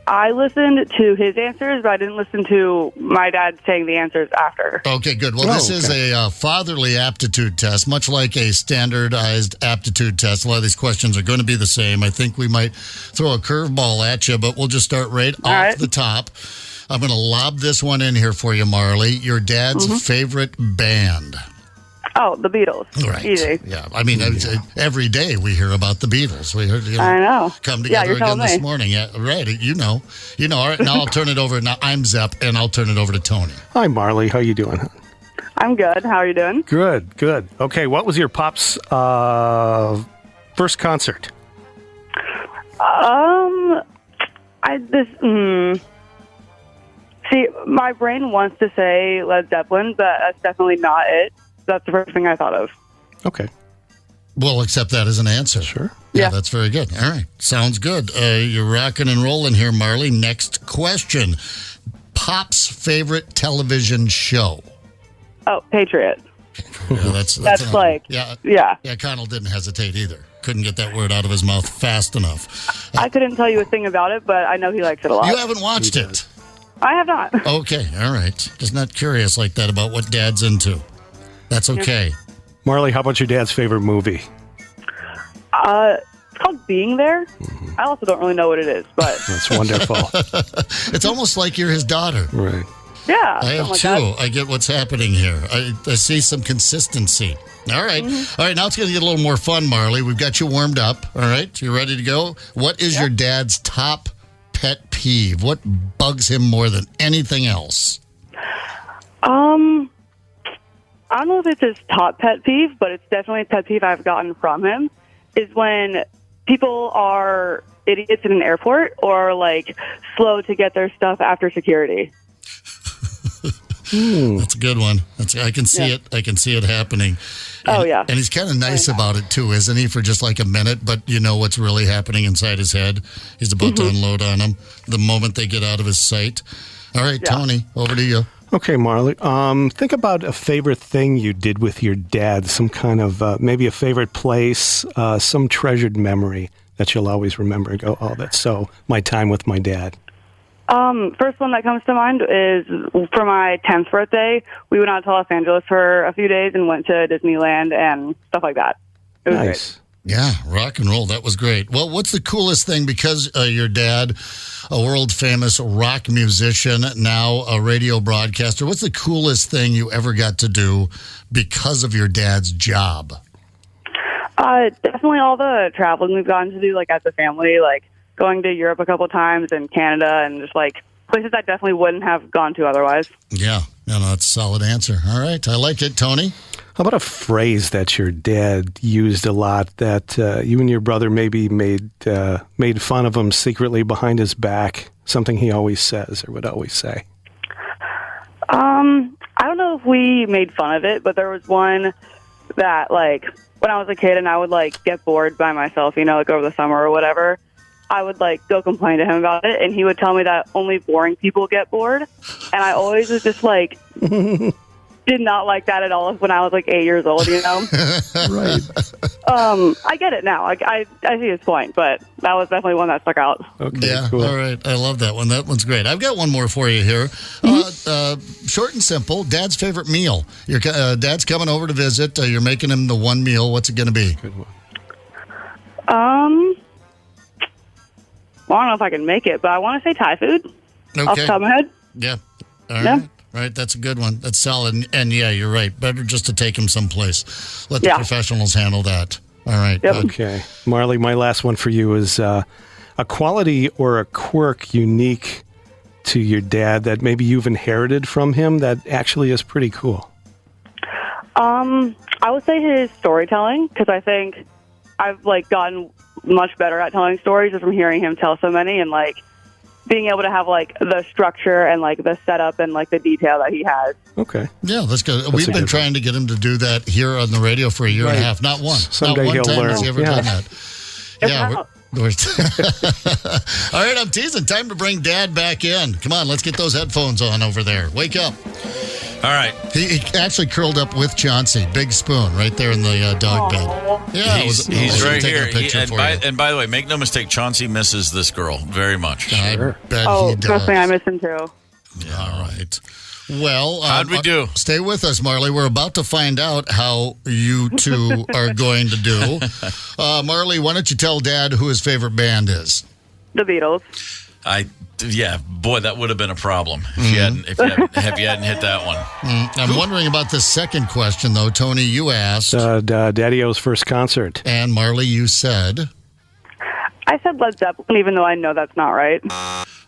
I listened to his answers, but I didn't listen to my dad saying the answers after. Okay, good. Well, this is a fatherly aptitude test, much like a standardized aptitude test. A lot of these questions are going to be the same. I think we might throw a curveball at you, but we'll just start right off the top. I'm going to lob this one in here for you, Marley. Your dad's favorite band. Oh, the Beatles. Right. Easy. Yeah. I mean, every day we hear about the Beatles. We heard, I know. Come together again this morning. Yeah, right. You know. All right, now I'll turn it over. Now I'm Zepp, and I'll turn it over to Tony. Hi, Marley. How you doing? I'm good. How are you doing? Good. Okay, what was your pop's first concert? See, my brain wants to say Led Zeppelin, but that's definitely not it. That's the first thing I thought of. Okay. We'll accept that as an answer. Sure. Yeah, that's very good. All right. Sounds good. You're rocking and rolling here, Marley. Next question. Pop's favorite television show? Oh, Patriot. Yeah, that's like, yeah. Connell didn't hesitate either. Couldn't get that word out of his mouth fast enough. I couldn't tell you a thing about it, but I know he likes it a lot. You haven't watched it? I have not. Okay, all right. Just not curious like that about what Dad's into. That's okay. Marley, how about your dad's favorite movie? It's called Being There. I also don't really know what it is, but... That's wonderful. It's almost like you're his daughter. Right. Yeah. I have two. I get what's happening here. I see some consistency. All right. All right, now it's going to get a little more fun, Marley. We've got you warmed up. All right, you ready to go? What is your dad's top pet peeve? What bugs him more than anything else? I don't know if it's his top pet peeve, but it's definitely a pet peeve I've gotten from him, is when people are idiots in an airport or, like, slow to get their stuff after security. That's a good one. I can see it. I can see it happening. And, and he's kind of nice about it too, isn't he? For just like a minute, but you know what's really happening inside his head. He's about to unload on him the moment they get out of his sight. All right, Tony, over to you. Okay, Marley. Think about a favorite thing you did with your dad. Some kind of maybe a favorite place, some treasured memory that you'll always remember. And go, oh, that's so my time with my dad. First one that comes to mind is for my 10th birthday. We went out to Los Angeles for a few days and went to Disneyland and stuff like that. It was great. Yeah, rock and roll. That was great. Well, what's the coolest thing? Because your dad, a world-famous rock musician, now a radio broadcaster, what's the coolest thing you ever got to do because of your dad's job? Definitely all the traveling we've gotten to do, like, as a family, like, going to Europe a couple times and Canada and just like places I definitely wouldn't have gone to otherwise. Yeah, that's a solid answer. All right, I like it, Tony. How about a phrase that your dad used a lot that you and your brother maybe made fun of him secretly behind his back? Something he always says or would always say. I don't know if we made fun of it, but there was one that, like, when I was a kid and I would like get bored by myself, like over the summer or whatever, I would like go complain to him about it, and he would tell me that only boring people get bored, and I always was just like, did not like that at all when I was like 8 years old, Right. I get it now. I see his point, but that was definitely one that stuck out. Okay, yeah, cool. All right. I love that one. That one's great. I've got one more for you here. Short and simple. Dad's favorite meal. Your dad's coming over to visit. You're making him the one meal. What's it going to be? Good one. Well, I don't know if I can make it, but I want to say Thai food. Okay. Off the top of my head. Yeah. All right. Right, that's a good one. That's solid. And yeah, you're right. Better just to take him someplace. Let the professionals handle that. All right. Yep. Okay. Marley, my last one for you is a quality or a quirk unique to your dad that maybe you've inherited from him that actually is pretty cool. I would say his storytelling, because I think I've like gotten much better at telling stories just from hearing him tell so many, and like being able to have like the structure and like the setup and like the detail that he has. Okay. Yeah, that's good. We've been trying to get him to do that here on the radio for a year and a half. Not one. Someday Not one he'll time learn. has he ever done that. Yeah. All right, I'm teasing. Time to bring Dad back in. Come on, let's get those headphones on over there. Wake up. All right. He actually curled up with Chauncey. Big spoon right there in the dog bed. Yeah, he's right here. And by the way, make no mistake, Chauncey misses this girl very much. Sure. I bet he does. Trust me, I miss him too. Yeah, all right. Well, how'd we do? Stay with us, Marley. We're about to find out how you two are going to do. Marley, why don't you tell Dad who his favorite band is? The Beatles. Boy, that would have been a problem if you hadn't hit that one. I'm wondering about this second question, though. Tony, you asked. Daddy-O's first concert. And Marley, you said. I said Led Zeppelin, even though I know that's not right.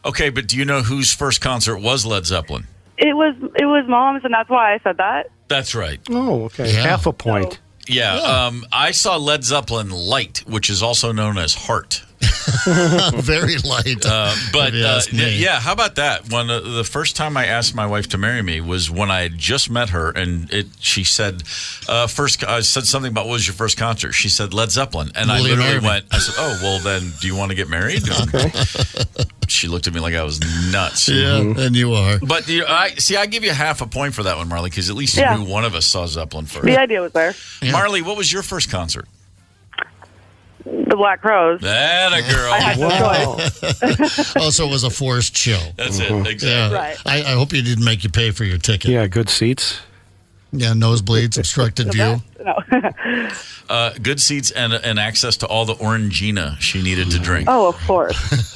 Okay, but do you know whose first concert was Led Zeppelin? It was Mom's, and that's why I said that. That's right. Oh, okay. Yeah. Half a point. Yeah. I saw Led Zeppelin Light, which is also known as Heart. Very light. How about that? The first time I asked my wife to marry me was when I had just met her, and she said, I said something about, what was your first concert? She said Led Zeppelin, and I literally went, I said, oh, well then, do you want to get married? Okay. She looked at me like I was nuts. Yeah, and you are. But I give you half a point for that one, Marley, because at least you knew one of us saw Zeppelin first. The idea was there. Yeah. Marley, what was your first concert? The Black Crowes. That a girl. I had no choice. Oh, so it was a forced show. That's it. Exactly. Yeah. Right. I hope you didn't make you pay for your ticket. Yeah, good seats. Yeah, nosebleeds, obstructed view. No. Good seats and access to all the Orangina she needed to drink. Oh, of course.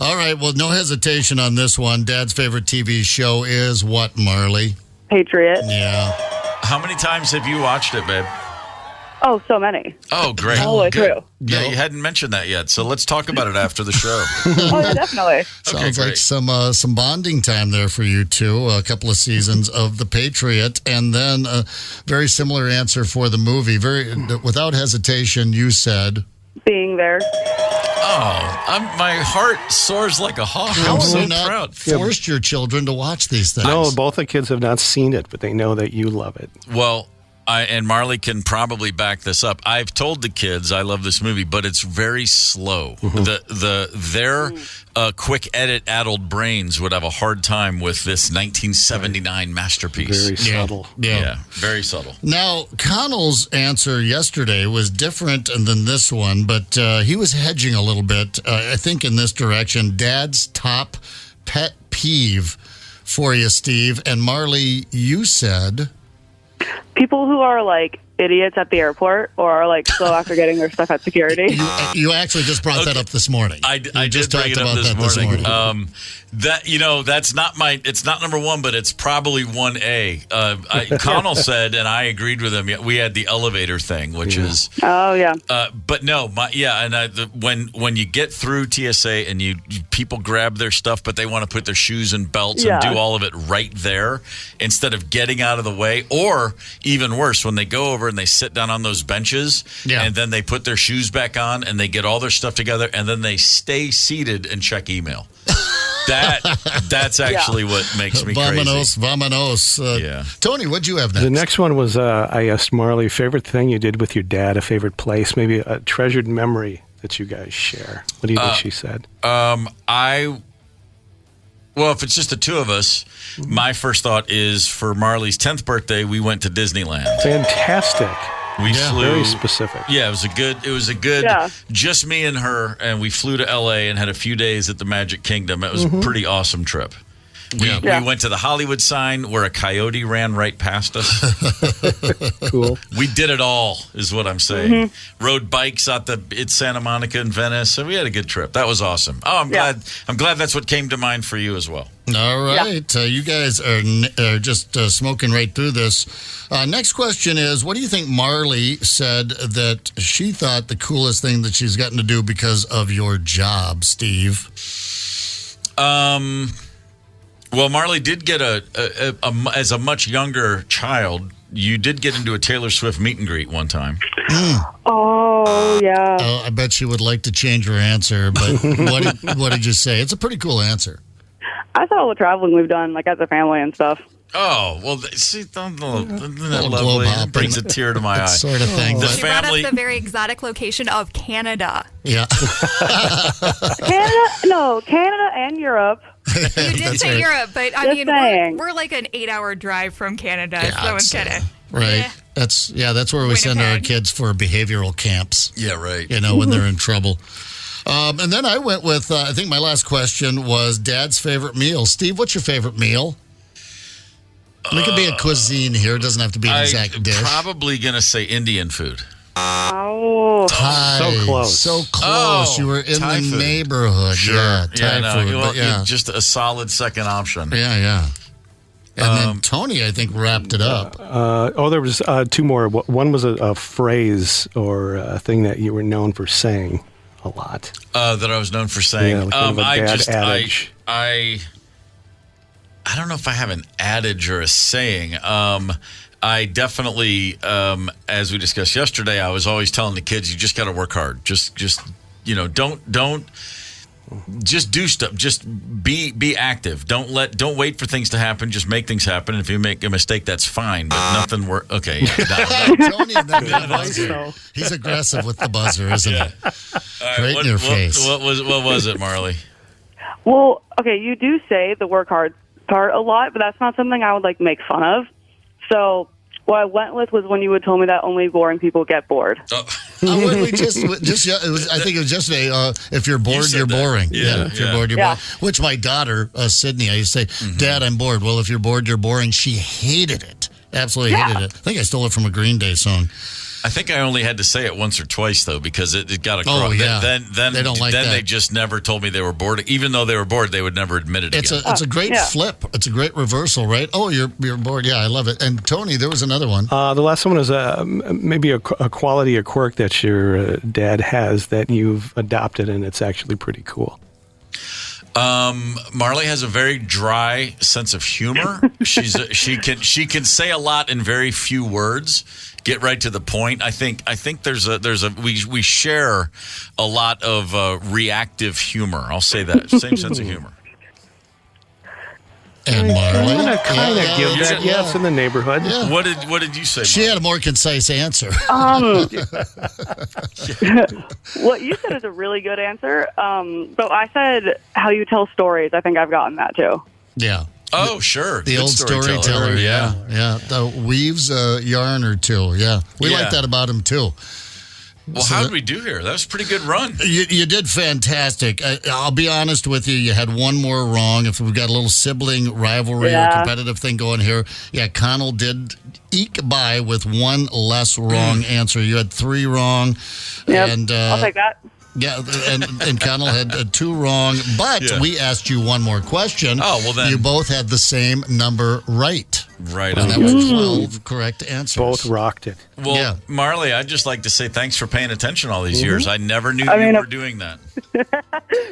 All right, well, no hesitation on this one. Dad's favorite TV show is what, Marley? Patriot. Yeah. How many times have you watched it, babe? Oh, so many. Oh, great. All the way through. Yeah, you hadn't mentioned that yet, so let's talk about it after the show. Oh, yeah, definitely. Sounds like some bonding time there for you two. A couple of seasons of The Patriot, and then a very similar answer for the movie. Without hesitation, you said Being There. Oh, my heart soars like a hawk. I'm so proud. Forced your children to watch these things. No, both the kids have not seen it, but they know that you love it. Well, and Marley can probably back this up. I've told the kids I love this movie, but it's very slow. Their quick edit-addled brains would have a hard time with this 1979 masterpiece. Very subtle. Yeah, very subtle. Now, Connell's answer yesterday was different than this one, but he was hedging a little bit, I think, in this direction. Dad's top pet peeve for you, Steve. And Marley, you said... People who are like idiots at the airport or are like slow after getting their stuff at security. You actually just brought that up this morning. I just bring it up this morning. That's not it's not number one, but it's probably 1A. Connell said, and I agreed with him. We had the elevator thing, which is but no, when you get through TSA and people grab their stuff, but they want to put their shoes and belts and do all of it right there instead of getting out of the way, or even worse, when they go over and they sit down on those benches and then they put their shoes back on and they get all their stuff together and then they stay seated and check email. That's actually what makes me crazy. Vamonos. Tony, what'd you have next? The next one was I asked Marley, favorite thing you did with your dad, a favorite place, maybe a treasured memory that you guys share. What do you think she said? Well, if it's just the two of us, my first thought is for Marley's 10th birthday, we went to Disneyland. Fantastic. We flew. Very specific. Yeah, it was a good, just me and her, and we flew to LA and had a few days at the Magic Kingdom. It was a pretty awesome trip. We went to the Hollywood sign where a coyote ran right past us. Cool. We did it all, is what I'm saying. Rode bikes at Santa Monica and Venice, so we had a good trip. That was awesome. Oh, I'm glad that's what came to mind for you as well. All right. You guys are just smoking right through this. Next question is, what do you think Marley said that she thought the coolest thing that she's gotten to do because of your job, Steve? Well, Marley did get as a much younger child, you did get into a Taylor Swift meet and greet one time. Oh, yeah. I bet she would like to change her answer, but what did you say? It's a pretty cool answer. I thought all the traveling we've done, like as a family and stuff. Oh, well, see, isn't that lovely? It brings a tear to my eye. Sort of thing. She brought us the very exotic location of Canada. Yeah. Canada and Europe. You did say Europe, but I mean, we're like an 8-hour drive from Canada, so it's kind of... Right. That's where we send our kids for behavioral camps. Yeah, right. When they're in trouble. And then I went with, I think my last question was Dad's favorite meal. Steve, what's your favorite meal? It could be a cuisine here. It doesn't have to be an exact dish. I'm probably going to say Indian food. Oh. Thai. So close. So close. You were in the neighborhood. Sure. Yeah, Thai food. But just a solid second option. Yeah. And then Tony, I think, wrapped it up. There was 2 more. One was a phrase or a thing that you were known for saying a lot. That I was known for saying. Yeah, kind of a bad adage. I don't know if I have an adage or a saying. I definitely, as we discussed yesterday, I was always telling the kids, you just got to work hard. Just don't. Just do stuff. Just be active. Don't wait for things to happen. Just make things happen. If you make a mistake, that's fine. But nothing works. Okay. Tony, he's aggressive with the buzzer, isn't he? Right in your face. What was it, Marley? Well, okay, you do say the work hard part a lot, but that's not something I would make fun of. So what I went with was when you would tell me that only boring people get bored. I think it was yesterday. If you're bored, you're boring. If you're bored, you're boring. Which my daughter, Sydney, I used to say, Dad, I'm bored. Well, if you're bored, you're boring. She hated it. Absolutely hated it. I think I stole it from a Green Day song. I think I only had to say it once or twice, though, because it got across. Oh, yeah. Then they don't like that. They just never told me they were bored. Even though they were bored, they would never admit it again. It's a great flip. It's a great reversal, right? Oh, you're bored. Yeah, I love it. And Tony, there was another one. The last one was maybe a quality, a quirk that your dad has that you've adopted, and it's actually pretty cool. Marley has a very dry sense of humor. She can say a lot in very few words. Get right to the point. I think we share a lot of reactive humor. I'll say that. Same sense of humor. And Marley, I'm gonna kind of give that yes in the neighborhood. Yeah. What did you say, Marley? She had a more concise answer. What you said is a really good answer. So I said how you tell stories. I think I've gotten that too. Yeah. Oh, sure. The old storyteller. Yeah. Weaves a yarn or two. Yeah. We like that about him, too. Well, how did we do here? That was a pretty good run. You did fantastic. I'll be honest with you. You had one more wrong. If we've got a little sibling rivalry or competitive thing going here, Connell did eke by with one less wrong answer. You had 3 wrong. Yep. And, I'll take that. Yeah, and Connell had 2 wrong, but we asked you one more question. Oh, well then. You both had the same number right. Right. And that was 12 correct answers. Both rocked it. Well, Marley, I'd just like to say thanks for paying attention all these years. I never knew you were doing that.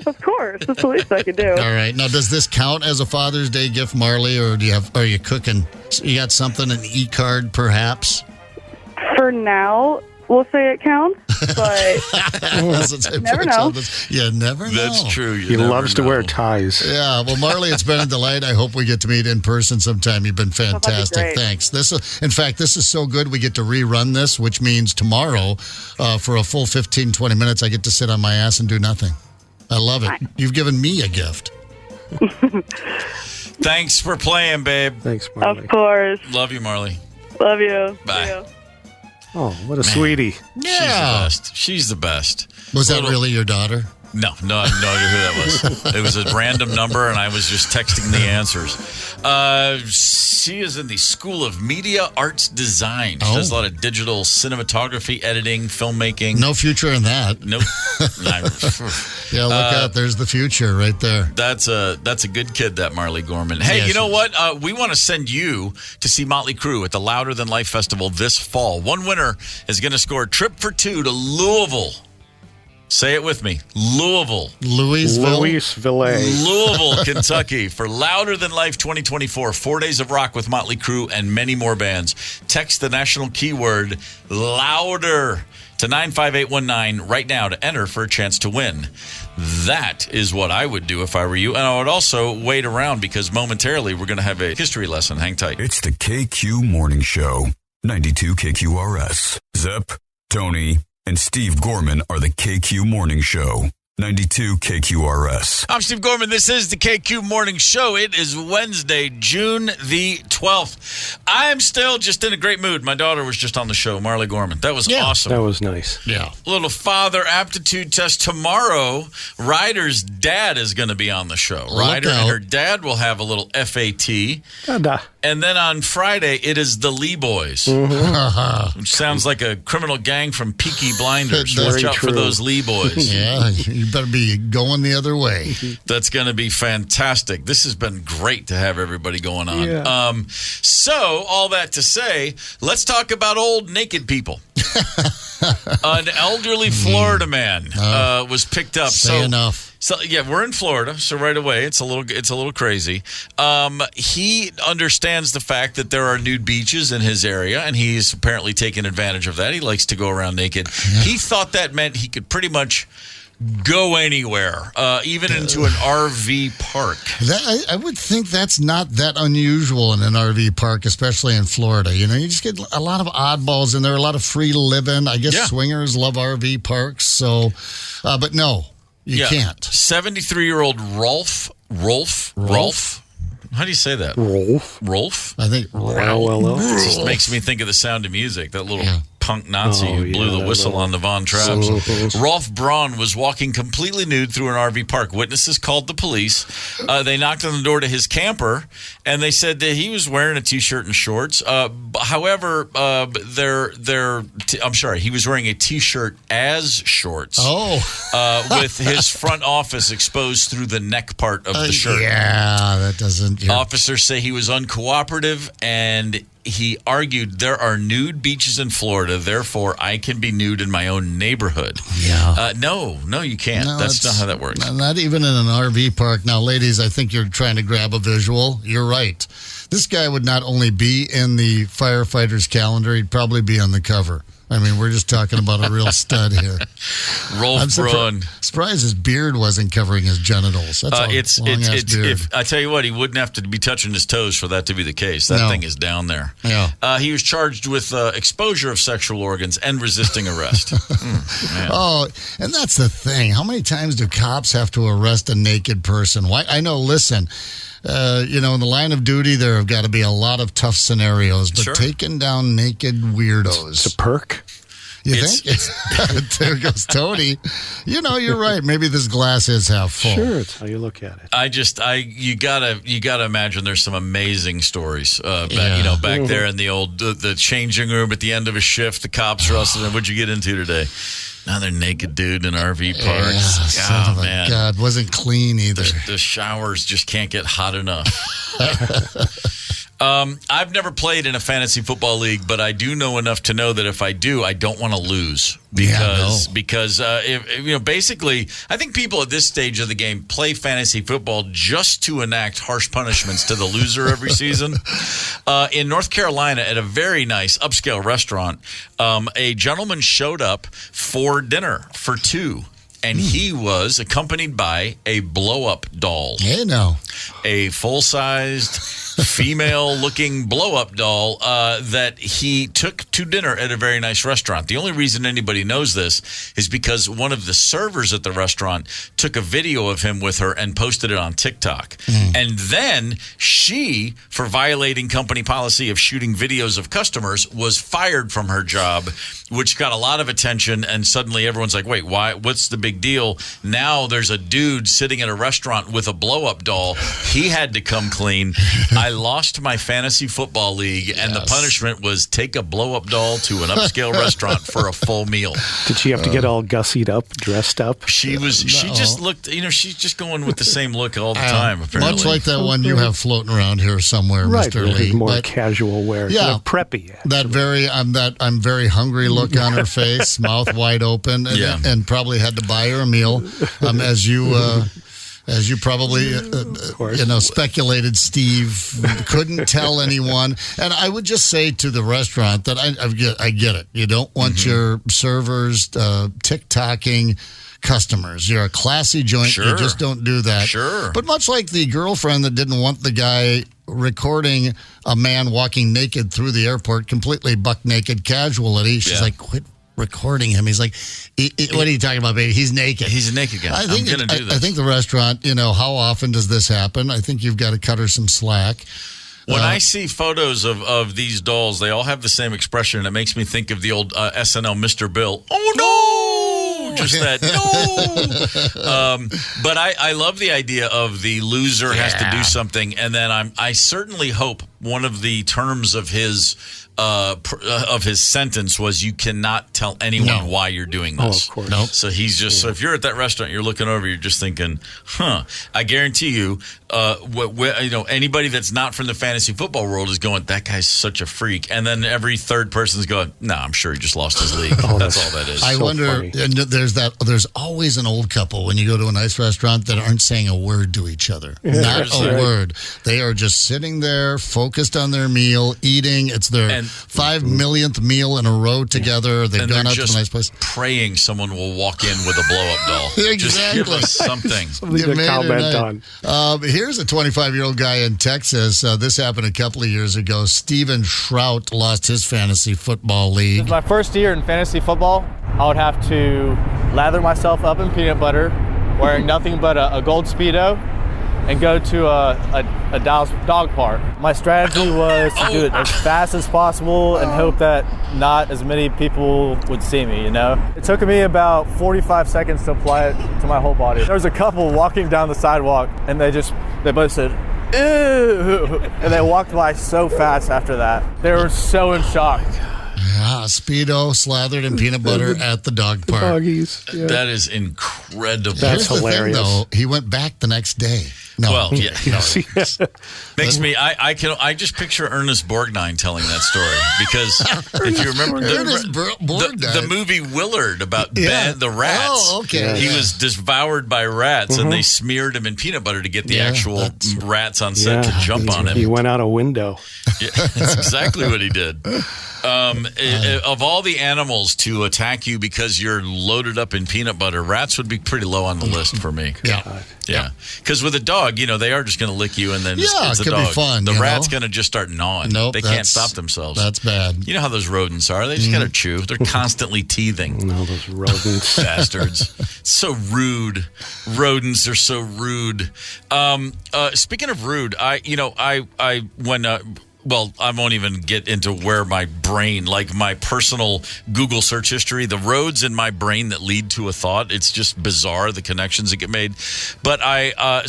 Of course. That's the least I could do. All right. Now, does this count as a Father's Day gift, Marley, or are you cooking? You got something, an e-card perhaps? For now, we'll say it counts, but never know. You never know. That's true. He loves to wear ties. Yeah. Well, Marley, it's been a delight. I hope we get to meet in person sometime. You've been fantastic. Thanks. In fact, this is so good. We get to rerun this, which means tomorrow, for a full 15, 20 minutes, I get to sit on my ass and do nothing. I love it. You've given me a gift. Thanks for playing, babe. Thanks, Marley. Of course. Love you, Marley. Love you. Bye. Oh, what a sweetie. Yeah. She's the best. Was that really your daughter? No, I have no idea who that was. It was a random number, and I was just texting the answers. She is in the School of Media Arts Design. She does a lot of digital cinematography, editing, filmmaking. No future in that. Nope. Yeah, look out. There's the future right there. That's a good kid, that Marley Gorman. Hey, you know what? We want to send you to see Motley Crue at the Louder Than Life Festival this fall. One winner is going to score a trip for 2 to Louisville. Say it with me. Louisville, Kentucky for Louder Than Life 2024. 4 days of rock with Motley Crue and many more bands. Text the national keyword LOUDER to 95819 right now to enter for a chance to win. That is what I would do if I were you. And I would also wait around because momentarily we're going to have a history lesson. Hang tight. It's the KQ Morning Show. 92 KQRS. Zep, Tony, and Steve Gorman are the KQ Morning Show. 92 KQRS. I'm Steve Gorman. This is the KQ Morning Show. It is Wednesday, June the 12th. I'm still just in a great mood. My daughter was just on the show, Marley Gorman. That was awesome. That was nice. Yeah. Little father aptitude test tomorrow. Ryder's dad is going to be on the show. Ryder and her dad will have a little FAT. And then on Friday, it is the Lee Boys, which sounds like a criminal gang from Peaky Blinders. Watch out for those Lee Boys. Yeah, you better be going the other way. That's going to be fantastic. This has been great to have everybody going on. Yeah. So, all that to say, let's talk about old naked people. An elderly Florida man was picked up. Say enough. So yeah, we're in Florida, so right away it's a little crazy. He understands the fact that there are nude beaches in his area, and he's apparently taken advantage of that. He likes to go around naked. Yeah. He thought that meant he could pretty much go anywhere, even into an RV park. I would think that's not that unusual in an RV park, especially in Florida. You know, you just get a lot of oddballs in there, a lot of free living. I guess swingers love RV parks, so, but no. You can't. 73-year-old Rolf. How do you say that? Rolf? I think Rolf. It just makes me think of the Sound of Music, that little punk Nazi who blew the whistle on the Von Traps. Rolf Braun was walking completely nude through an RV park. Witnesses called the police. They knocked on the door to his camper, and they said that he was wearing a T-shirt and shorts. However, he was wearing a T-shirt as shorts. With his front office exposed through the neck part of the shirt. Yeah, that doesn't... Officers say he was uncooperative, and he argued there are nude beaches in Florida, therefore I can be nude in my own neighborhood. Yeah. No, you can't. No, that's not how that works. Not even in an RV park. Now, ladies, I think you're trying to grab a visual. You're right. This guy would not only be in the firefighter's calendar, he'd probably be on the cover. I mean, we're just talking about a real stud here. Rolf Braun. Surprised his beard wasn't covering his genitals. That's a long-ass beard. I tell you what, he wouldn't have to be touching his toes for that to be the case. That thing is down there. Yeah. He was charged with exposure of sexual organs and resisting arrest. And that's the thing. How many times do cops have to arrest a naked person? Why? I know, listen... in the line of duty, there have got to be a lot of tough scenarios, but taking down naked weirdos. It's a perk. You think? There goes Tony. You're right. Maybe this glass is half full. Sure, it's how you look at it. You gotta imagine there's some amazing stories. Back there in the old the changing room at the end of a shift, the cops are also what'd you get into today? Another naked dude in RV parks. Yeah, God, wasn't clean either. The showers just can't get hot enough. I've never played in a fantasy football league, but I do know enough to know that if I do, I don't want to lose because basically, I think people at this stage of the game play fantasy football just to enact harsh punishments to the loser every season. In North Carolina, at a very nice upscale restaurant, a gentleman showed up for dinner for two. And he was accompanied by a blow-up doll. Hey, no. A full-sized, female-looking blow-up doll that he took to dinner at a very nice restaurant. The only reason anybody knows this is because one of the servers at the restaurant took a video of him with her and posted it on TikTok. And then she, for violating company policy of shooting videos of customers, was fired from her job, which got a lot of attention. And suddenly everyone's like, wait, why? What's the big deal? Now there's a dude sitting at a restaurant with a blow-up doll. He had to come clean. I lost my fantasy football league, and the punishment was take a blow-up doll to an upscale restaurant for a full meal. Did she have to get all gussied up, dressed up? She just looked, she's just going with the same look all the time, apparently. Much like that one you have floating around here somewhere, right, Mr. Lee. More casual wear, kind of preppy. That I'm very hungry look on her face, mouth wide open, and probably had to buy her a meal, as you probably speculated, Steve. Couldn't tell anyone. And I would just say to the restaurant that I get it. You don't want your servers TikToking customers. You're a classy joint. Sure. You just don't do that. Sure. But much like the girlfriend that didn't want the guy recording a man walking naked through the airport, completely buck naked casualty, she's like, quit recording him. He's like, what are you talking about, baby? He's naked. He's a naked guy. I'm going to do this. I think the restaurant, how often does this happen? I think you've got to cut her some slack. When I see photos of these dolls, they all have the same expression, and it makes me think of the old SNL Mr. Bill. Oh, no! Just that, no! But I love the idea of the loser has to do something, and then I certainly hope one of the terms of his sentence was you cannot tell anyone why you're doing this. Oh, of course. Nope. So he's just so if you're at that restaurant, you're looking over, you're just thinking, I guarantee you, anybody that's not from the fantasy football world is going, that guy's such a freak, and then every third person's going, no, I'm sure he just lost his league. That's all that is. I wonder. Funny. And there's always an old couple when you go to a nice restaurant that aren't saying a word to each other. Not a word. They are just sitting there, focused on their meal, eating. It's their 5 millionth meal in a row together. They've gone out to a nice place. Praying someone will walk in with a blow-up doll. Exactly. Just give us something. Something to comment on. Here's a 25-year-old guy in Texas. This happened a couple of years ago. Steven Shrout lost his fantasy football league. My first year in fantasy football, I would have to lather myself up in peanut butter, wearing nothing but a gold Speedo, and go to a dog park. My strategy was to do it as fast as possible and hope that not as many people would see me, It took me about 45 seconds to apply it to my whole body. There was a couple walking down the sidewalk, and they both said, ew, and they walked by so fast after that. They were so in shock. Speedo slathered in peanut butter at the dog park. Doggies. Yeah. That is incredible. That's hilarious. Thing, though, he went back the next day. No. Well, yeah. Makes me. I just picture Ernest Borgnine telling that story because if you remember the movie Willard about Ben the rats. Oh, okay. He was devoured by rats, and they smeared him in peanut butter to get the actual rats on set to jump on him. He went out a window. Yeah, that's exactly what he did. Of all the animals to attack you because you're loaded up in peanut butter, rats would be pretty low on the list for me. Yeah. Because with a dog, they are just going to lick you, and then it's it a could dog. be fun. The rat's going to just start gnawing. Nope, they can't stop themselves. That's bad. You know how those rodents are. They just got to chew. They're constantly teething. No, those rodents. Bastards. So rude. Rodents are so rude. Speaking of rude, well, I won't even get into where my brain, like my personal Google search history, the roads in my brain that lead to a thought. It's just bizarre, the connections that get made. But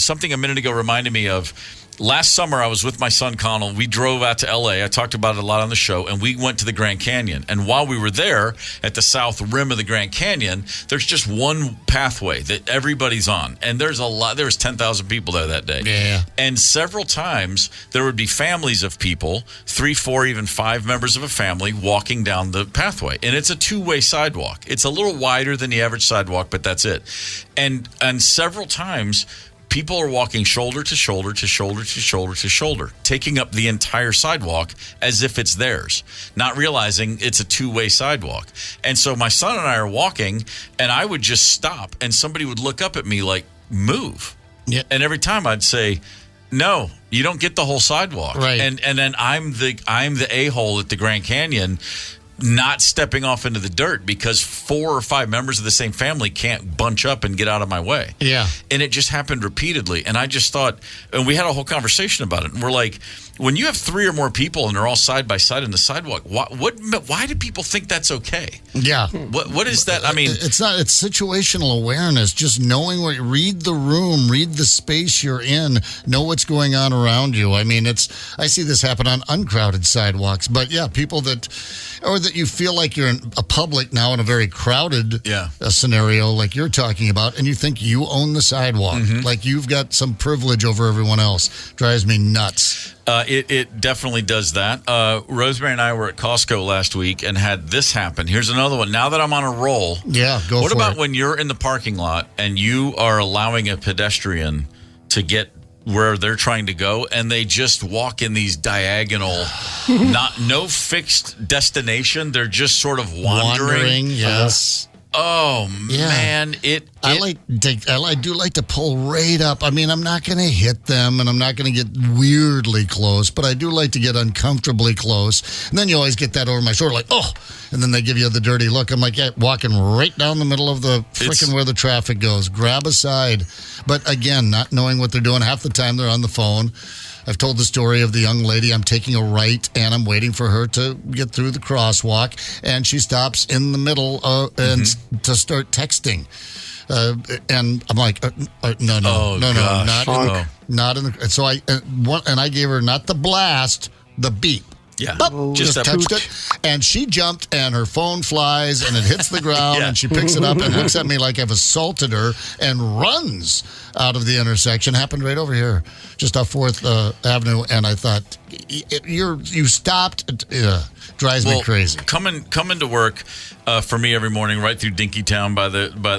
something a minute ago reminded me of. Last summer, I was with my son, Connell. We drove out to L.A. I talked about it a lot on the show, and we went to the Grand Canyon. And while we were there at the south rim of the Grand Canyon, there's just one pathway that everybody's on. And there was 10,000 people there that day. Yeah. And several times, there would be families of people, 3, 4, even 5 members of a family walking down the pathway. And it's a two-way sidewalk. It's a little wider than the average sidewalk, but that's it. And several times, people are walking shoulder to shoulder to shoulder to shoulder to shoulder, taking up the entire sidewalk as if it's theirs, not realizing it's a two-way sidewalk. And so my son and I are walking, and I would just stop, and somebody would look up at me like, move. Yeah. And every time I'd say, no, you don't get the whole sidewalk. Right. And then I'm the a-hole at the Grand Canyon, not stepping off into the dirt because 4 or 5 members of the same family can't bunch up and get out of my way. Yeah. And it just happened repeatedly. And I just thought, and we had a whole conversation about it. And we're like, when you have 3 or more people and they're all side by side in the sidewalk, why do people think that's okay? Yeah. What is that? I mean, it's situational awareness, just knowing read the room, read the space you're in, know what's going on around you. I mean, I see this happen on uncrowded sidewalks, but yeah, people that you feel like you're in a public now in a very crowded scenario like you're talking about, and you think you own the sidewalk, like you've got some privilege over everyone else. Drives me nuts. It definitely does that. Rosemary and I were at Costco last week and had this happen. Here's another one. Now that I'm on a roll. Yeah, go for it. What about when you're in the parking lot and you are allowing a pedestrian to get where they're trying to go, and they just walk in these diagonal, no fixed destination. They're just sort of wandering. Yes. Oh man, I do like to pull right up. I mean, I'm not going to hit them, and I'm not going to get weirdly close, but I do like to get uncomfortably close. And then you always get that over my shoulder, like, oh, and then they give you the dirty look. I'm like, walking right down the middle of the frickin' where the traffic goes. Grab a side, but again, not knowing what they're doing. Half the time they're on the phone. I've told the story of the young lady. I'm taking a right, and I'm waiting for her to get through the crosswalk, and she stops in the middle and to start texting. And I'm like, no, not in the. So I gave her not the blast, the beep. Yeah, just touched it, and she jumped, and her phone flies, and it hits the ground, and she picks it up and looks at me like I've assaulted her, and runs out of the intersection. Happened right over here, just off 4th Avenue, and I thought, you stopped. Drives me crazy. Coming to work for me every morning, right through Dinkytown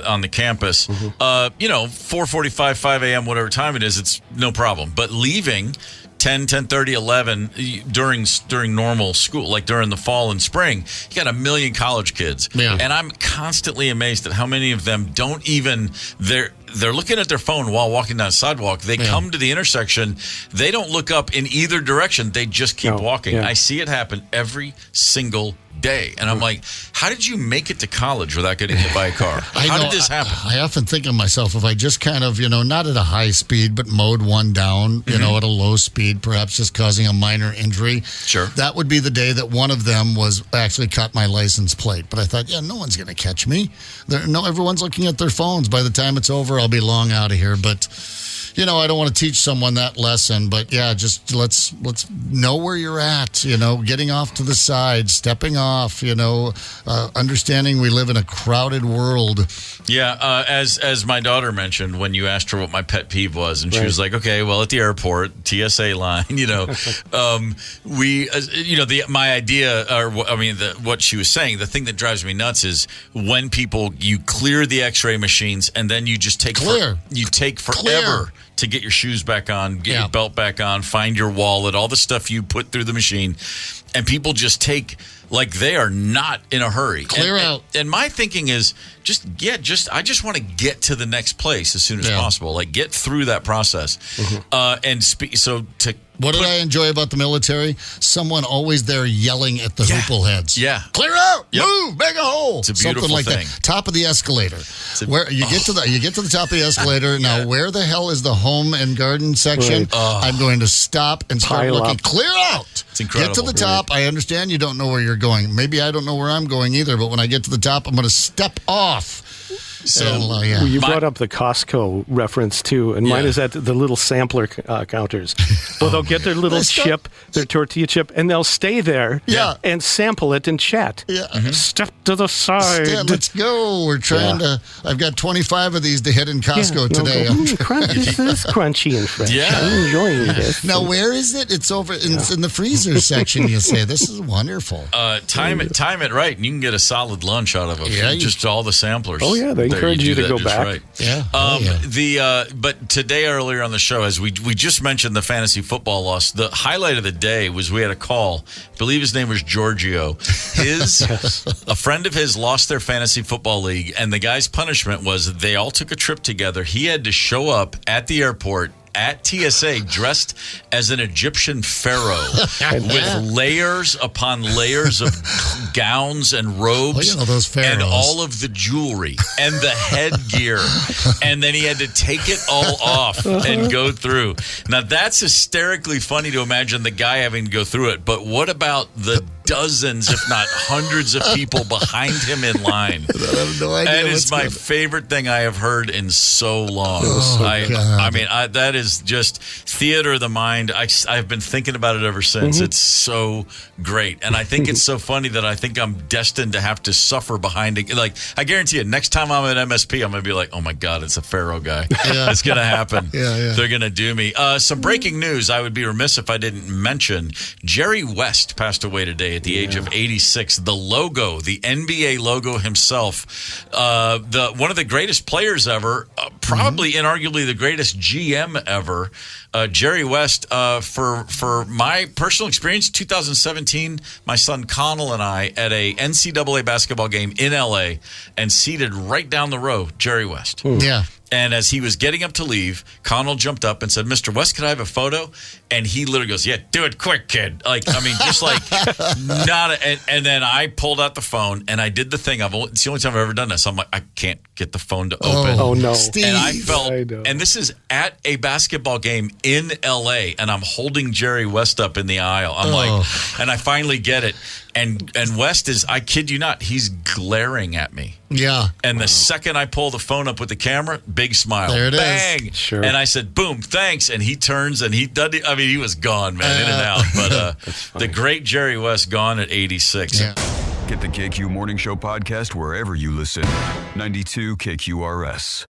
on the campus. 4:45, 5 a.m., whatever time it is, it's no problem. But leaving 10:30, 11 during normal school, like during the fall and spring, you got a million college kids. Yeah. And I'm constantly amazed at how many of them don't even, they're looking at their phone while walking down the sidewalk. They come to the intersection. They don't look up in either direction. They just keep walking. Yeah. I see it happen every single day. And I'm like, how did you make it to college without getting hit by a car? How did this happen? I often think of myself, if I just kind of, not at a high speed, but mowed one down, at a low speed, perhaps just causing a minor injury. Sure. That would be the day that one of them was actually caught my license plate. But I thought, no one's going to catch me. Everyone's looking at their phones. By the time it's over, I'll be long out of here. But I don't want to teach someone that lesson, but just let's know where you're at, getting off to the side, stepping off, understanding we live in a crowded world. Yeah, as my daughter mentioned when you asked her what my pet peeve was, and she was like, okay, well, at the airport, TSA line, my idea, what she was saying, the thing that drives me nuts is when you clear the x-ray machines and then you just take forever to get your shoes back on, get your belt back on, find your wallet, all the stuff you put through the machine. And people just take, like they are not in a hurry. Clear out. And my thinking is I just want to get to the next place as soon as possible. Like get through that process. What did I enjoy about the military? Someone always there yelling at the hoople heads. Yeah. Clear out! Yep. Move! Make a hole! It's a beautiful Something like thing. that. Top of the escalator. Where you get to the top of the escalator. Now, where the hell is the home and garden section? Right. I'm going to stop and start looking. Clear out! It's incredible. Get to the top. I understand you don't know where you're going. Maybe I don't know where I'm going either, but when I get to the top, I'm going to step off. So you brought up the Costco reference too, and mine is at the little sampler counters. Well, they'll get their little chip, their tortilla chip, and they'll stay there and sample it and chat. Yeah. Step to the side. Let's go. We're trying to. I've got 25 of these to hit in Costco today. This is crunchy and fresh. Yeah. I'm enjoying this. Now, where is it? It's over in the freezer section. You say this is wonderful. Time it right, and you can get a solid lunch out of it. Yeah, just all the samplers. Oh yeah, they encourage you to go back. Right. Yeah. But today earlier on the show, as we just mentioned the fantasy football loss, the highlight of the day was we had a call. I believe his name was Giorgio. A friend of his lost their fantasy football league, and the guy's punishment was they all took a trip together. He had to show up at the airport at TSA dressed as an Egyptian pharaoh with layers upon layers of gowns and robes those pharaohs. And all of the jewelry and the headgear. And then he had to take it all off and go through. Now, that's hysterically funny to imagine the guy having to go through it. But what about the dozens, if not hundreds of people behind him in line? I have no idea. That is my favorite thing I have heard in so long. That is just theater of the mind. I've been thinking about it ever since. It's so great. And I think it's so funny that I think I'm destined to have to suffer behind it. Like, I guarantee you, next time I'm at MSP, I'm going to be like, oh my God, it's a pharaoh guy. It's going to happen. They're going to do me. Some breaking news. I would be remiss if I didn't mention Jerry West passed away today L.A. at the age of 86. The logo, the NBA logo himself, one of the greatest players ever, probably inarguably the greatest GM ever, Jerry West. For my personal experience, 2017, my son Connell and I at a NCAA basketball game in L.A. and seated right down the row, Jerry West. Yeah. And as he was getting up to leave, Connell jumped up and said, "Mr. West, could I have a photo?" And he literally goes, "Yeah, do it quick, kid." Just like and then I pulled out the phone and I did the thing. It's the only time I've ever done this. I'm like, I can't get the phone to open. Oh no. Steve. And I felt, and this is at a basketball game in LA, and I'm holding Jerry West up in the aisle. I'm like, and I finally get it. And West is, I kid you not, he's glaring at me. Yeah. And the second I pull the phone up with the camera, big smile. There it Bang! is. Sure. And I said, boom, thanks. And he turns and he does it. I mean, he was gone, man, in and out. But the great Jerry West gone at 86. Yeah. Get the KQ Morning Show podcast wherever you listen. 92 KQRS.